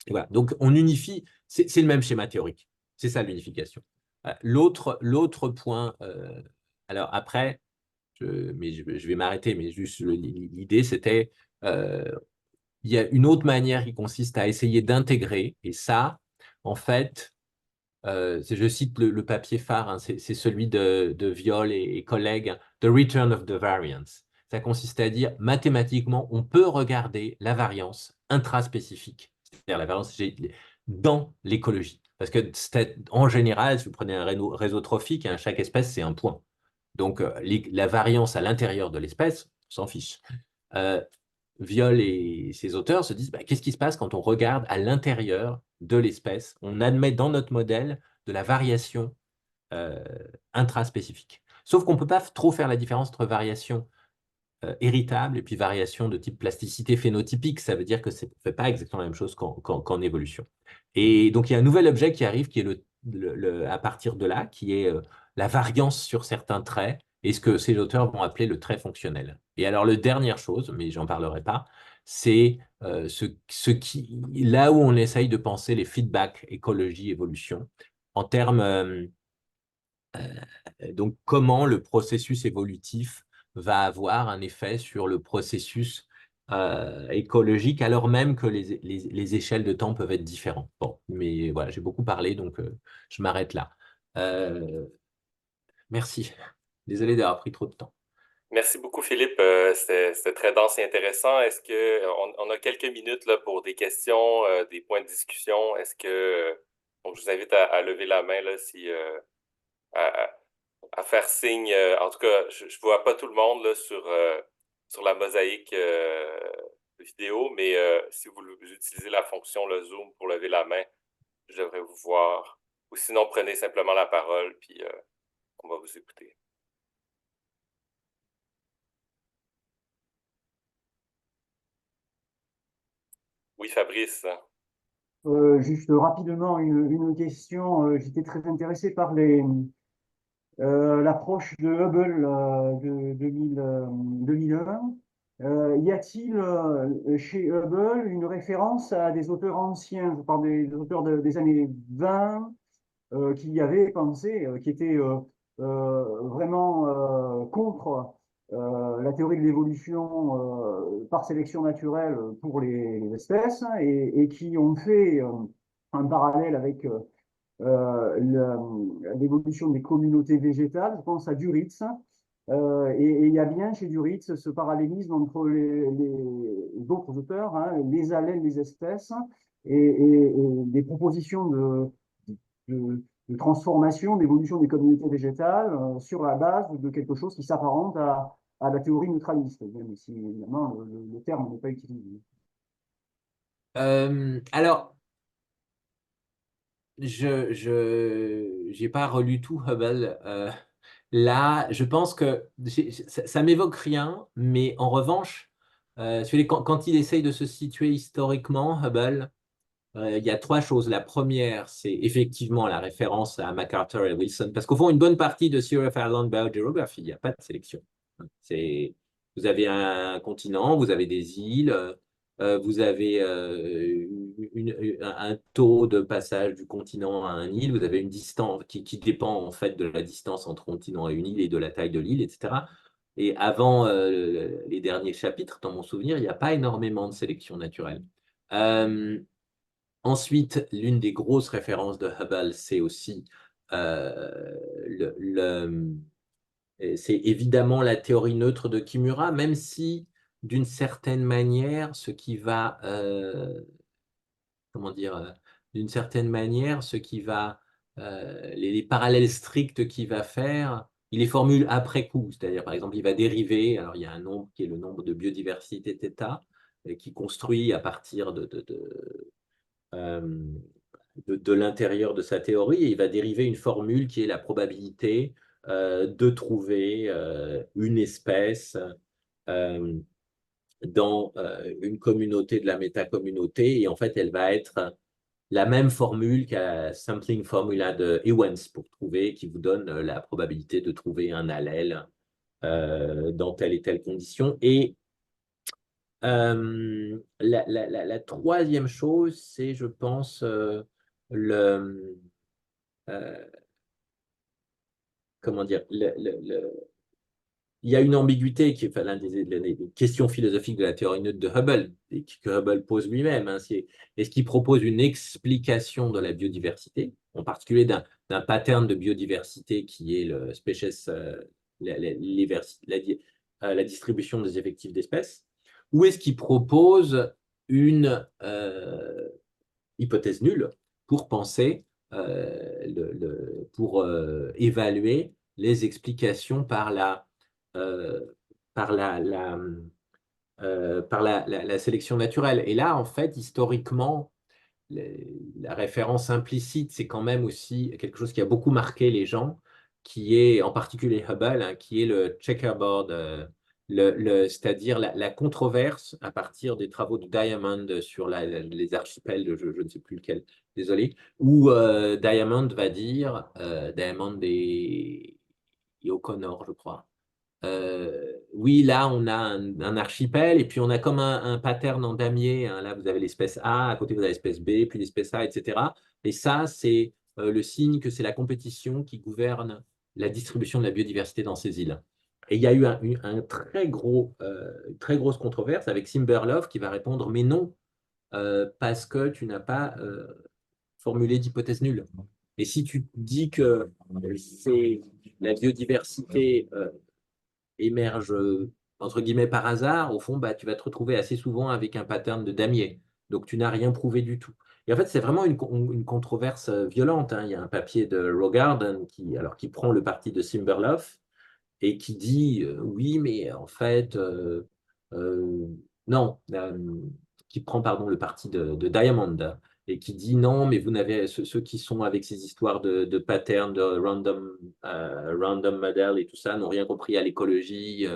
Et voilà. Donc, on unifie, c'est le même schéma théorique. C'est ça l'unification. L'autre point, alors après, je vais m'arrêter, mais juste l'idée, c'était, euh, il y a une autre manière qui consiste à essayer d'intégrer, et ça, en fait, je cite le papier phare, hein, c'est celui de Viol et collègues, The Return of the Variance. Ça consiste à dire, mathématiquement, on peut regarder la variance intraspécifique, c'est-à-dire la variance dans l'écologie. Parce que en général, si vous prenez un réseau trophique, hein, chaque espèce, c'est un point. Donc, la variance à l'intérieur de l'espèce, on s'en fiche. Euh, Viol et ses auteurs se disent, bah, qu'est-ce qui se passe quand on regarde à l'intérieur de l'espèce? On admet dans notre modèle de la variation euh, intraspécifique. Sauf qu'on ne peut pas trop faire la différence entre variation héritable et puis variation de type plasticité phénotypique. Ça veut dire que ça ne fait pas exactement la même chose qu'en évolution. Et donc, il y a un nouvel objet qui arrive, qui est à partir de là, qui est la variance sur certains traits, et ce que ces auteurs vont appeler le trait fonctionnel. Et alors, la dernière chose, mais j'en parlerai pas, c'est là où on essaye de penser les feedbacks écologie-évolution en termes, donc comment le processus évolutif va avoir un effet sur le processus écologique, alors même que les échelles de temps peuvent être différentes. Bon, mais voilà, j'ai beaucoup parlé, donc je m'arrête là. Euh, Merci. Désolé d'avoir pris trop de temps. Merci beaucoup, Philippe. C'était très dense et intéressant. Est-ce que on a quelques minutes là, pour des questions, des points de discussion? Est-ce que donc je vous invite à lever la main là, si à, à faire signe. En tout cas, je ne vois pas tout le monde là, sur la mosaïque vidéo, mais si vous utilisez la fonction le Zoom pour lever la main, je devrais vous voir. Ou sinon, prenez simplement la parole, puis on va vous écouter. Oui, Fabrice. Juste rapidement, une question. J'étais très intéressé par l'approche de Hubble de 2001. Y a-t-il chez Hubble une référence à des auteurs anciens, je parle des auteurs des années 20, qui y avaient pensé, qui étaient vraiment contre la théorie de l'évolution par sélection naturelle pour les espèces et qui ont fait un parallèle avec l'évolution des communautés végétales. Je pense à Duritz. Et il y a bien chez Duritz ce parallélisme entre les autres auteurs, hein, les allèles des espèces, et des propositions de transformation, d'évolution des communautés végétales sur la base de quelque chose qui s'apparente à la théorie neutraliste, même si évidemment le terme n'est pas utilisé. Alors, j'ai pas relu tout Hubble. Là, je pense que ça m'évoque rien, mais en revanche, quand il essaye de se situer historiquement, Hubble, il y a trois choses. La première, c'est effectivement la référence à MacArthur et Wilson, parce qu'au fond, une bonne partie de Theory of Island Biogeography, il n'y a pas de sélection. Vous avez un continent, vous avez des îles, vous avez un taux de passage du continent à un île, vous avez une distance qui dépend en fait de la distance entre continent et une île et de la taille de l'île, etc. Et avant les derniers chapitres, dans mon souvenir, il n'y a pas énormément de sélection naturelle. Ensuite, l'une des grosses références de Hubble, c'est aussi euh, c'est évidemment la théorie neutre de Kimura, même si d'une certaine manière, comment dire, d'une certaine manière, les parallèles stricts qu'il va faire, il les formule après coup. C'est-à-dire, par exemple, il va dériver, alors il y a un nombre qui est le nombre de biodiversité θ, qui construit à partir euh, de l'intérieur de sa théorie, et il va dériver une formule qui est la probabilité de trouver une espèce euh, dans une communauté de la métacommunauté, et en fait, elle va être la même formule qu'à sampling formula de Ewens pour trouver, qui vous donne la probabilité de trouver un allèle dans telle et telle condition. Et la troisième chose, c'est, je pense, le, euh, comment dire, il y a une ambiguïté qui est enfin, des questions philosophiques de la théorie neutre de Hubble, et que Hubble pose lui-même. Hein, est-ce qu'il propose une explication de la biodiversité, en particulier d'un pattern de biodiversité qui est le species, la distribution des effectifs d'espèces, ou est-ce qu'il propose une hypothèse nulle pour penser, pour évaluer les explications euh, par la sélection naturelle. Et là, en fait, historiquement, la référence implicite, c'est quand même aussi quelque chose qui a beaucoup marqué les gens, qui est en particulier Hubble, hein, qui est le checkerboard, c'est-à-dire la controverse à partir des travaux de Diamond sur les archipels, je ne sais plus lequel, désolé, où Diamond va dire, Diamond et O'Connor, je crois, oui, là, on a un archipel et puis on a comme un pattern en damier, hein. Là, vous avez l'espèce A, à côté, vous avez l'espèce B, puis l'espèce A, etc. Et ça, c'est le signe que c'est la compétition qui gouverne la distribution de la biodiversité dans ces îles. Et il y a eu un très grosse controverse avec Simberlove qui va répondre, mais non, parce que tu n'as pas formulé d'hypothèse nulle. Et si tu dis que c'est la biodiversité émerge entre guillemets par hasard, au fond, bah, tu vas te retrouver assez souvent avec un pattern de damier. Donc, tu n'as rien prouvé du tout. Et en fait, c'est vraiment une controverse violente, hein. Il y a un papier de Rogarden qui prend le parti de Simberloff et qui dit oui, mais en fait, euh, non, qui prend pardon, le parti de Diamond et qui dit non, mais vous n'avez ceux qui sont avec ces histoires de patterns, de random model et tout ça, n'ont rien compris à l'écologie.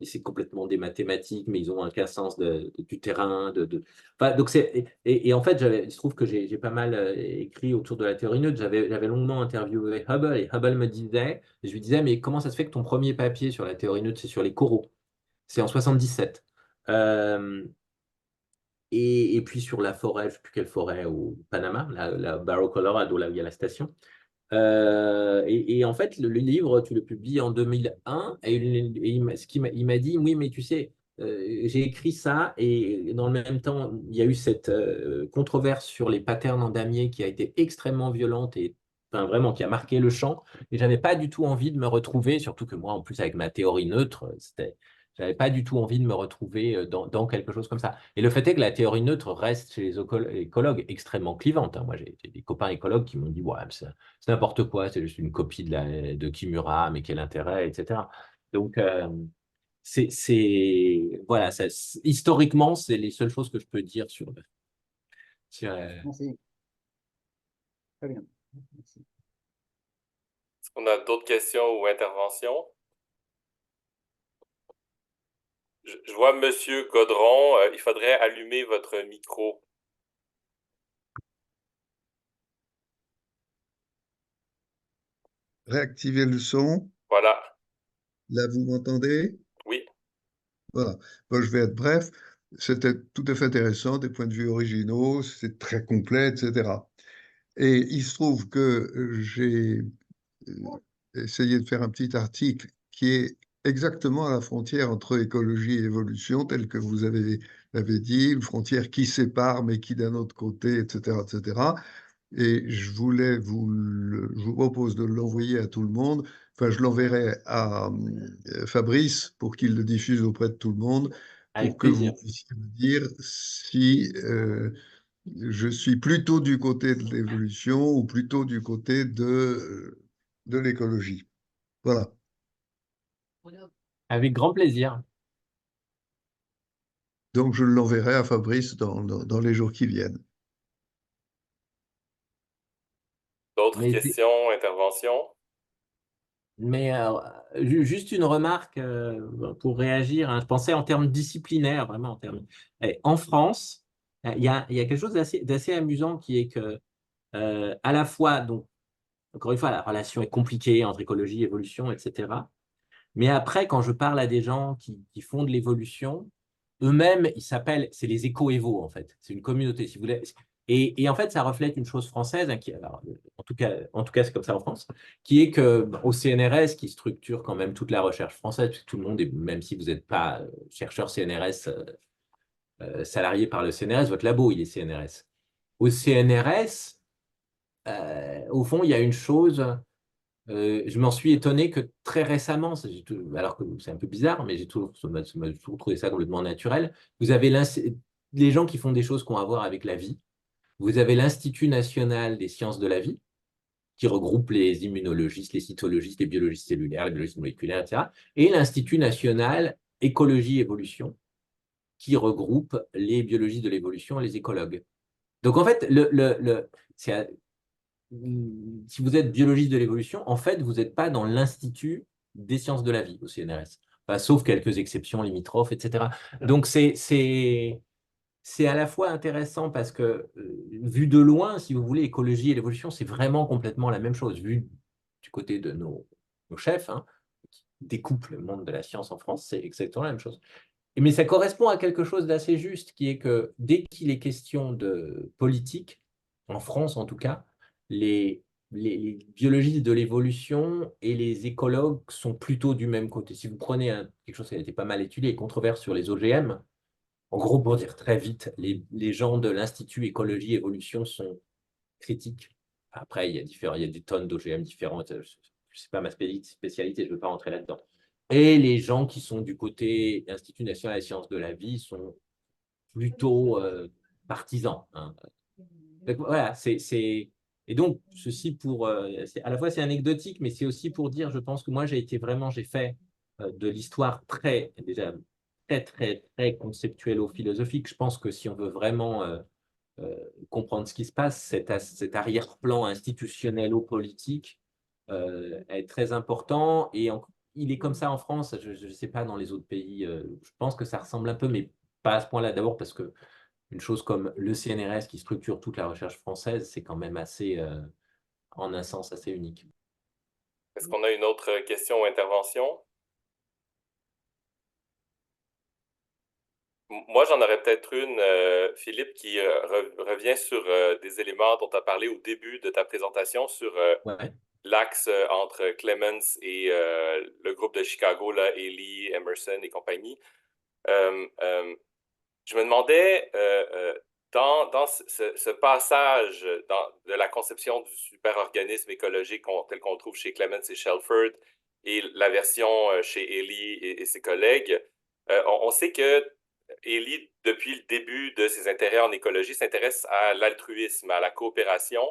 Et c'est complètement des mathématiques, mais ils ont un sens du terrain. Enfin, donc et en fait, il se trouve que j'ai pas mal écrit autour de la théorie neutre. J'avais longuement interviewé Hubble et Hubble me disait, et je lui disais, mais comment ça se fait que ton premier papier sur la théorie neutre, c'est sur les coraux? C'est en 77. Euh, et puis sur la forêt, je ne sais plus quelle forêt, au Panama, la Barro Colorado, là où il y a la station. Et en fait, le livre, tu le publies en 2001, il m'a dit, oui, mais tu sais, j'ai écrit ça, et dans le même temps, il y a eu cette controverse sur les patterns en damier qui a été extrêmement violente, et enfin, vraiment, qui a marqué le champ, et j'avais pas du tout envie de me retrouver, surtout que moi, en plus, avec ma théorie neutre, j'avais pas du tout envie de me retrouver dans quelque chose comme ça. Et le fait est que la théorie neutre reste chez les écologues extrêmement clivante, hein. Moi, j'ai des copains écologues qui m'ont dit, ouais, c'est n'importe quoi, c'est juste une copie de Kimura, mais quel intérêt, etc. Donc, voilà, historiquement, c'est les seules choses que je peux dire sur. Merci. Très bien. Merci. Est-ce qu'on a d'autres questions ou interventions? Je vois Monsieur Godron, il faudrait allumer votre micro. Réactiver le son. Voilà. Là, vous m'entendez? Oui. Voilà. Bon, je vais être bref. C'était tout à fait intéressant, des points de vue originaux, c'est très complet, etc. Et il se trouve que j'ai essayé de faire un petit article qui est exactement à la frontière entre écologie et évolution, tel que vous l'avez dit, une frontière qui sépare, mais qui d'un autre côté, etc., etc. Et je vous propose de l'envoyer à tout le monde. Enfin, je l'enverrai à Fabrice pour qu'il le diffuse auprès de tout le monde, Avec pour que vous plaisir. puissiez me dire si je suis plutôt du côté de l'évolution ou plutôt du côté de l'écologie. Voilà. Avec grand plaisir. Donc, je l'enverrai à Fabrice dans les jours qui viennent. D'autres Mais questions, interventions? Mais juste une remarque pour réagir, hein. Je pensais en termes disciplinaires, vraiment en termes. En France, il y a quelque chose d'assez amusant qui est que, à la fois, donc, encore une fois, la relation est compliquée entre écologie, évolution, etc. Mais après, quand je parle à des gens qui font de l'évolution, eux-mêmes, c'est les éco-évos, en fait. C'est une communauté, si vous voulez. Et en fait, ça reflète une chose française, hein, alors, en tout cas, c'est comme ça en France, qui est que au CNRS, qui structure quand même toute la recherche française, puisque tout le monde, même si vous n'êtes pas chercheur CNRS, salarié par le CNRS, votre labo, il est CNRS. Au CNRS, au fond, il y a une chose. Je m'en suis étonné que très récemment, alors que c'est un peu bizarre, mais ça m'a toujours trouvé ça complètement naturel. Vous avez les gens qui font des choses qui ont à voir avec la vie. Vous avez l'Institut national des sciences de la vie, qui regroupe les immunologistes, les cytologistes, les biologistes cellulaires, les biologistes moléculaires, etc. Et l'Institut national écologie-évolution, qui regroupe les biologistes de l'évolution et les écologues. Donc en fait, si vous êtes biologiste de l'évolution, en fait, vous n'êtes pas dans l'Institut des sciences de la vie au CNRS. Enfin, sauf quelques exceptions limitrophes, etc. Donc, c'est à la fois intéressant parce que, vu de loin, si vous voulez, écologie et l'évolution, c'est vraiment complètement la même chose. Vu du côté de nos chefs, hein, découpe le monde de la science en France, c'est exactement la même chose. Mais ça correspond à quelque chose d'assez juste, qui est que dès qu'il est question de politique, en France en tout cas, les biologistes de l'évolution et les écologues sont plutôt du même côté. Si vous prenez quelque chose qui a été pas mal étudié, les controverses sur les OGM, en gros, pour dire très vite, les gens de l'Institut Écologie Évolution sont critiques. Après, il y a des tonnes d'OGM différentes. Je sais pas ma spécialité, je ne veux pas rentrer là-dedans. Et les gens qui sont du côté Institut national des sciences de la vie sont plutôt partisans. Hein. Donc, voilà, et donc, ceci pour. À la fois, c'est anecdotique, mais c'est aussi pour dire, je pense que moi, j'ai fait de l'histoire déjà très conceptuelle-philosophique. Je pense que si on veut vraiment comprendre ce qui se passe, cet arrière-plan institutionnel-politique est très important. Et il est comme ça en France, je ne sais pas dans les autres pays, je pense que ça ressemble un peu, mais pas à ce point-là. D'abord parce que une chose comme le CNRS qui structure toute la recherche française, c'est quand même assez, en un sens, assez unique. Est-ce qu'on a une autre question ou intervention? Moi, j'en aurais peut-être une, Philippe, qui revient sur des éléments dont tu as parlé au début de ta présentation sur Ouais. l'axe entre Clemens et le groupe de Chicago, là, Haley, Emerson et compagnie. Je me demandais, dans ce passage de la conception du superorganisme écologique tel qu'on le trouve chez Clemens et Shelford et la version chez Haley et ses collègues, on sait que Haley, depuis le début de ses intérêts en écologie, s'intéresse à l'altruisme, à la coopération,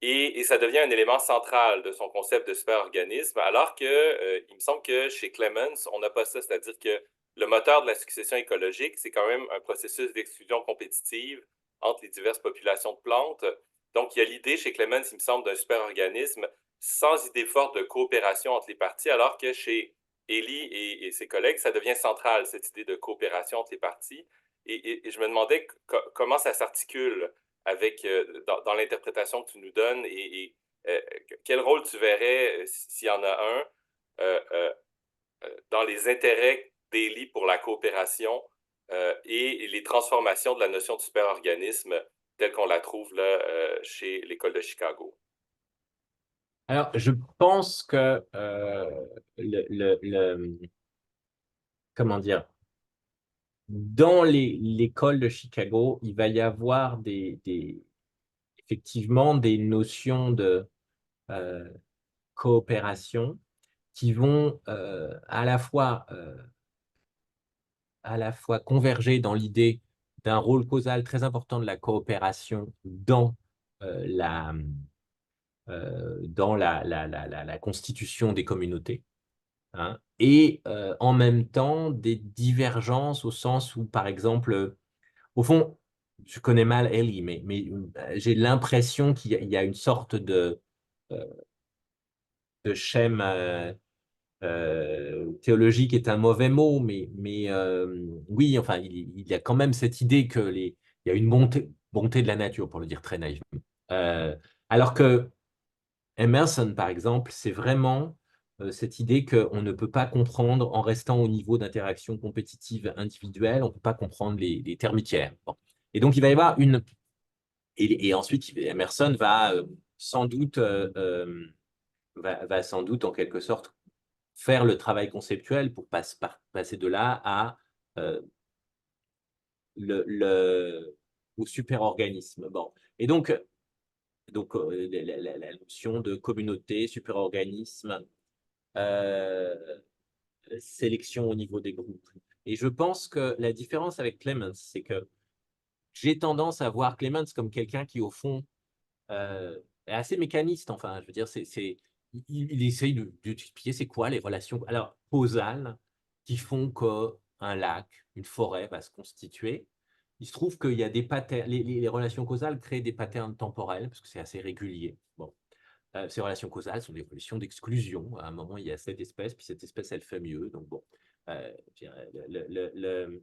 et ça devient un élément central de son concept de superorganisme, alors que il me semble que chez Clemens, on n'a pas ça, c'est-à-dire que le moteur de la succession écologique, c'est quand même un processus d'exclusion compétitive entre les diverses populations de plantes. Donc, il y a l'idée chez Clemens, il me semble, d'un superorganisme sans idée forte de coopération entre les parties, alors que chez Haley et ses collègues, ça devient central, cette idée de coopération entre les parties. Et je me demandais comment ça s'articule avec dans l'interprétation que tu nous donnes quel rôle tu verrais, s'il y en a un, dans les intérêts d'Haley pour la coopération et les transformations de la notion de superorganisme telle qu'on la trouve là, chez l'École de Chicago. Alors, je pense que comment dire, dans l'école de Chicago, il va y avoir effectivement des notions de coopération qui vont à la fois converger dans l'idée d'un rôle causal très important de la coopération dans la constitution des communautés, hein, et en même temps des divergences au sens où, par exemple, au fond, je connais mal Ellie, mais j'ai l'impression qu'il y a une sorte euh, de schème théologique est un mauvais mot, mais oui, enfin, il y a quand même cette idée il y a une bonté de la nature, pour le dire très naïvement. Alors que Emerson, par exemple, c'est vraiment cette idée qu'on ne peut pas comprendre en restant au niveau d'interaction compétitive individuelle, on ne peut pas comprendre les termitières. Bon. Et donc, il va y avoir une... Et ensuite, Emerson va sans doute, va sans doute, en quelque sorte, faire le travail conceptuel pour passer de là à au superorganisme. Bon. Et donc la notion de communauté, superorganisme, sélection au niveau des groupes. Et je pense que la différence avec Clemens, c'est que j'ai tendance à voir Clemens comme quelqu'un qui, au fond, est assez mécaniste. Enfin, je veux dire, il essaye d'expliquer c'est quoi les relations alors causales qui font qu'un lac, une forêt va se constituer. Il se trouve qu'il y a des patterns, les relations causales créent des patterns temporels parce que c'est assez régulier. Bon. Ces relations causales sont des relations d'exclusion. À un moment, il y a cette espèce, puis cette espèce, elle fait mieux. Donc bon,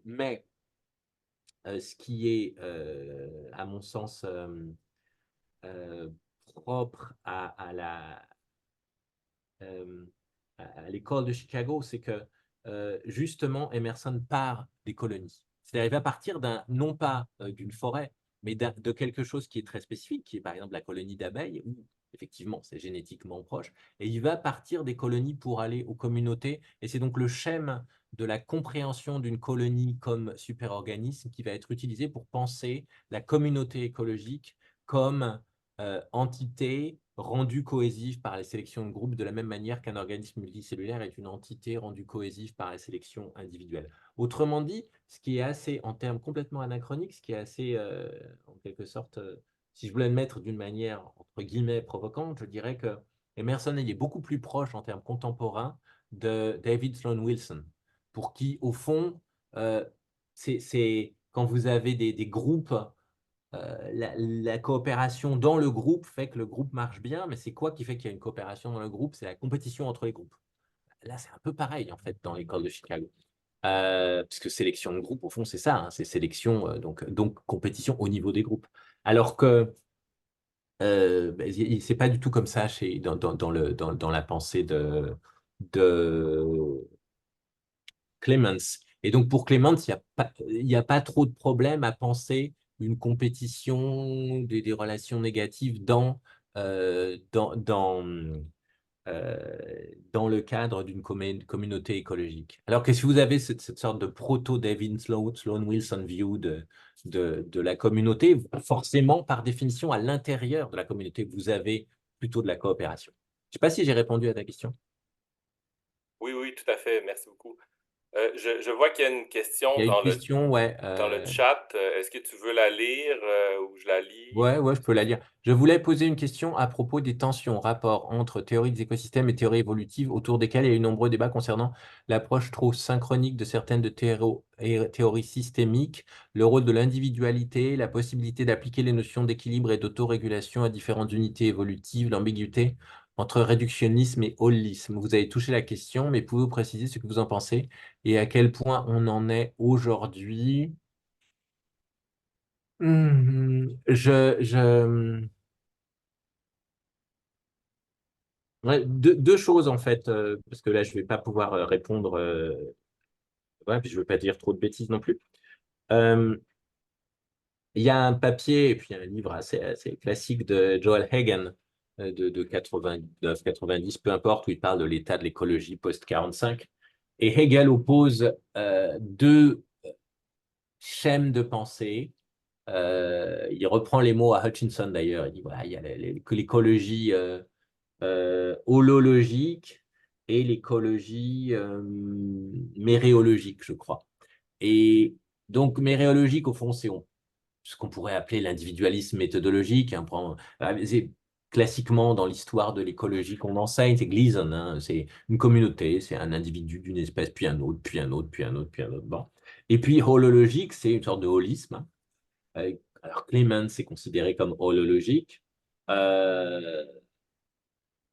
mais ce qui est, à mon sens, propre à la à l'école de Chicago, c'est que justement, Emerson part des colonies. C'est-à-dire, il va partir non pas d'une forêt, mais de quelque chose qui est très spécifique, qui est par exemple la colonie d'abeilles, où effectivement, c'est génétiquement proche, et il va partir des colonies pour aller aux communautés, et c'est donc le schème de la compréhension d'une colonie comme superorganisme qui va être utilisé pour penser la communauté écologique comme entité rendue cohésive par la sélection de groupe, de la même manière qu'un organisme multicellulaire est une entité rendue cohésive par la sélection individuelle. Autrement dit, ce qui est assez, en termes complètement anachroniques, ce qui est assez, en quelque sorte, si je voulais le mettre d'une manière, entre guillemets, provocante, je dirais que Emerson il est beaucoup plus proche en termes contemporains de David Sloan Wilson, pour qui, au fond, c'est quand vous avez des groupes, la coopération dans le groupe fait que le groupe marche bien, mais c'est quoi qui fait qu'il y a une coopération dans le groupe? C'est la compétition entre les groupes. Là, c'est un peu pareil, en fait, dans l'école de Chicago. Puisque sélection de groupe, au fond, c'est ça, hein, c'est sélection, donc compétition au niveau des groupes. Alors que c'est pas du tout comme ça dans la pensée de Clemens. Et donc, pour Clemens, il y a pas trop de problème à penser une compétition, des relations négatives euh, dans, dans, dans le cadre d'une communauté écologique. Alors que si vous avez cette sorte de proto-David Sloan Wilson view de la communauté, forcément, par définition, à l'intérieur de la communauté, vous avez plutôt de la coopération. Je ne sais pas si j'ai répondu à ta question. Oui, oui, tout à fait. Merci beaucoup. Je vois qu'il y a une question Il y a une question, ouais. dans le chat. Est-ce que tu veux la lire ou je la lis? Ouais, je peux la lire. Je voulais poser une question à propos des tensions, rapport entre théorie des écosystèmes et théorie évolutive, autour desquelles il y a eu nombreux débats concernant l'approche trop synchronique de certaines théories systémiques, le rôle de l'individualité, la possibilité d'appliquer les notions d'équilibre et d'autorégulation à différentes unités évolutives, l'ambiguïté entre réductionnisme et holisme. Vous avez touché la question, mais pouvez-vous préciser ce que vous en pensez et à quel point on en est aujourd'hui? Mhm. Ouais, deux choses en fait, parce que là je vais pas pouvoir répondre, ouais, puis je veux pas dire trop de bêtises non plus. Euh, Il y a un papier et puis un livre assez classique de Joel Hagen de 89, 90, peu importe, où il parle de l'état de l'écologie post-45. Et Hegel oppose deux schèmes de pensée. Il reprend les mots à Hutchinson d'ailleurs. Il dit voilà, il y a que l'écologie holologique et l'écologie méréologique, je crois. Et donc, méréologique, au fond, c'est ce qu'on pourrait appeler l'individualisme méthodologique. Hein, classiquement, dans l'histoire de l'écologie qu'on enseigne, c'est Gleason. Hein, c'est une communauté, c'est un individu d'une espèce, puis un autre, puis un autre, puis un autre, puis un autre. Bon. Et puis, holologique, c'est une sorte de holisme. Hein. Alors, Clemens est considéré comme holologique. Euh,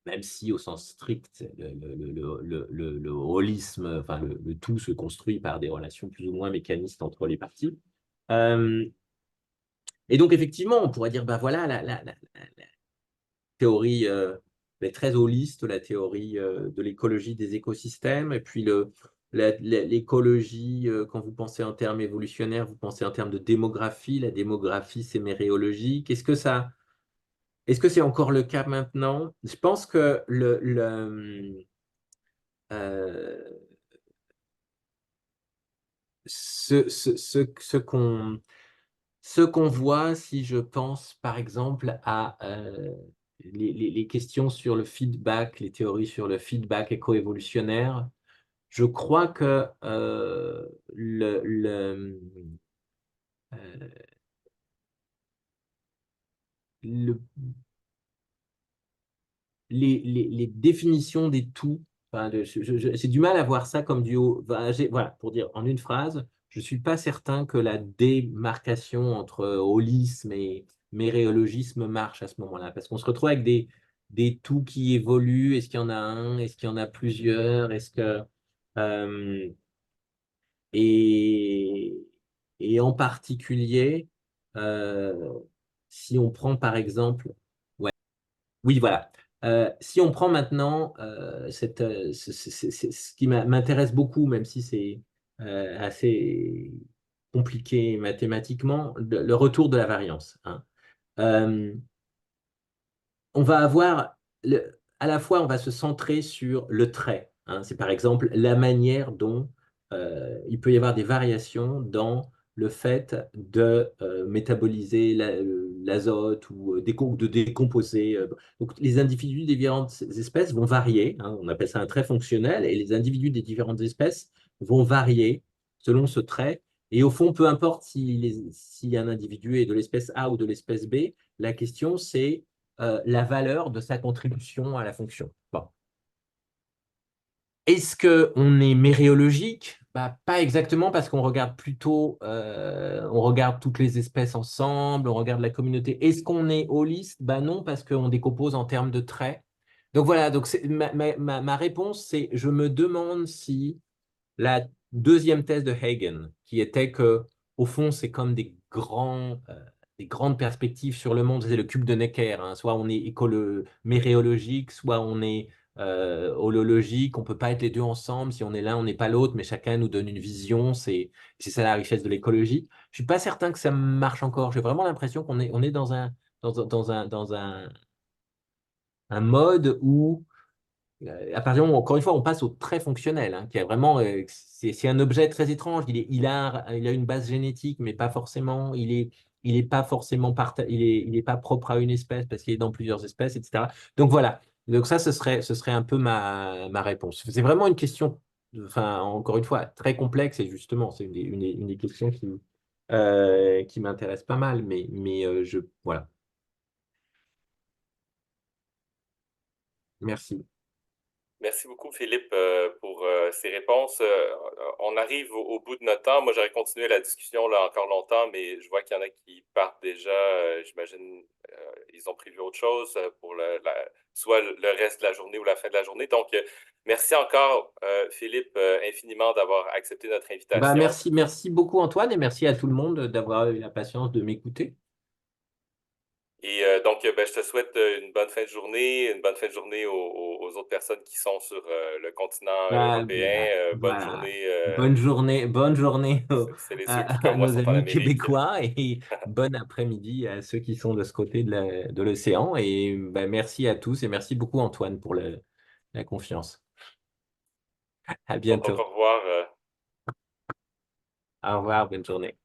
Même si au sens strict, le holisme, enfin le tout se construit par des relations plus ou moins mécanistes entre les parties. Euh, et donc, effectivement, on pourrait dire, ben voilà, la théorie est très holiste, la théorie de l'écologie des écosystèmes, et puis l'écologie, quand vous pensez en termes évolutionnaires, vous pensez en termes de démographie, la démographie, c'est méréologique. Est-ce que c'est encore le cas maintenant? Je pense que euh, ce qu'on voit, si je pense par exemple à les questions sur le feedback, les théories sur le feedback écoévolutionnaire, je crois que euh, le les définitions des tout, enfin, j'ai du mal à voir ça comme du haut. Enfin, voilà, pour dire en une phrase, je ne suis pas certain que la démarcation entre holisme et méréologisme marche à ce moment-là, parce qu'on se retrouve avec des tout qui évoluent. Est-ce qu'il y en a un? Est-ce qu'il y en a plusieurs? Euh, et, et en particulier, euh, si on prend par exemple, ouais, oui, voilà. Si on prend maintenant ce qui m'intéresse beaucoup, même si c'est assez compliqué mathématiquement, le retour de la variance, hein. Euh, on va avoir, à la fois, on va se centrer sur le trait, hein. C'est par exemple la manière dont il peut y avoir des variations dans le fait de métaboliser l'azote ou de décomposer. Donc, les individus des différentes espèces vont varier, hein. On appelle ça un trait fonctionnel, et les individus des différentes espèces vont varier selon ce trait. Et au fond, peu importe si un individu est de l'espèce A ou de l'espèce B, la question c'est la valeur de sa contribution à la fonction. Bon. Est-ce qu'on est méréologique? Bah, pas exactement, parce qu'on regarde plutôt, on regarde toutes les espèces ensemble, on regarde la communauté. Est-ce qu'on est holiste? Bah non, parce qu'on décompose en termes de traits. Donc voilà, donc ma réponse, c'est je me demande si la deuxième thèse de Hagen, qui était que, au fond, c'est comme des grandes perspectives sur le monde, c'est le cube de Necker, hein. Soit on est méréologique, soit on est holologique. On ne peut pas être les deux ensemble. Si on est l'un, on n'est pas l'autre, mais chacun nous donne une vision. C'est ça la richesse de l'écologie. Je ne suis pas certain que ça marche encore. J'ai vraiment l'impression on est dans un mode où à partir du moment où, encore une fois, on passe au très fonctionnel, hein, qui est vraiment, c'est un objet très étrange. Il a une base génétique, mais pas forcément. Il est pas forcément il est pas propre à une espèce parce qu'il est dans plusieurs espèces, etc. Donc voilà. Donc ça, ce serait un peu ma réponse. C'est vraiment une question, enfin, encore une fois, très complexe et justement, c'est une des questions qui m'intéresse pas mal, mais voilà. Merci. Merci beaucoup, Philippe, pour ces réponses. On arrive au bout de notre temps. Moi, j'aurais continué la discussion là encore longtemps, mais je vois qu'il y en a qui partent déjà. J'imagine ils ont prévu autre chose pour soit le reste de la journée ou la fin de la journée. Donc, merci encore, Philippe, infiniment d'avoir accepté notre Bah, invitation. merci beaucoup Antoine et merci à tout le monde d'avoir eu la patience de m'écouter. Et donc, ben, je te souhaite une bonne fin de journée, une bonne fin de journée aux autres personnes qui sont sur le continent européen. Bonne Voilà. journée. Bonne journée C'est les ceux qui, à comme moi, nos sont en amis Amérique. québécois et bon après-midi à ceux qui sont de ce côté de l'océan. Et bah, merci à tous et merci beaucoup Antoine pour la confiance. À Donc, au bientôt. revoir. Au revoir, bonne journée.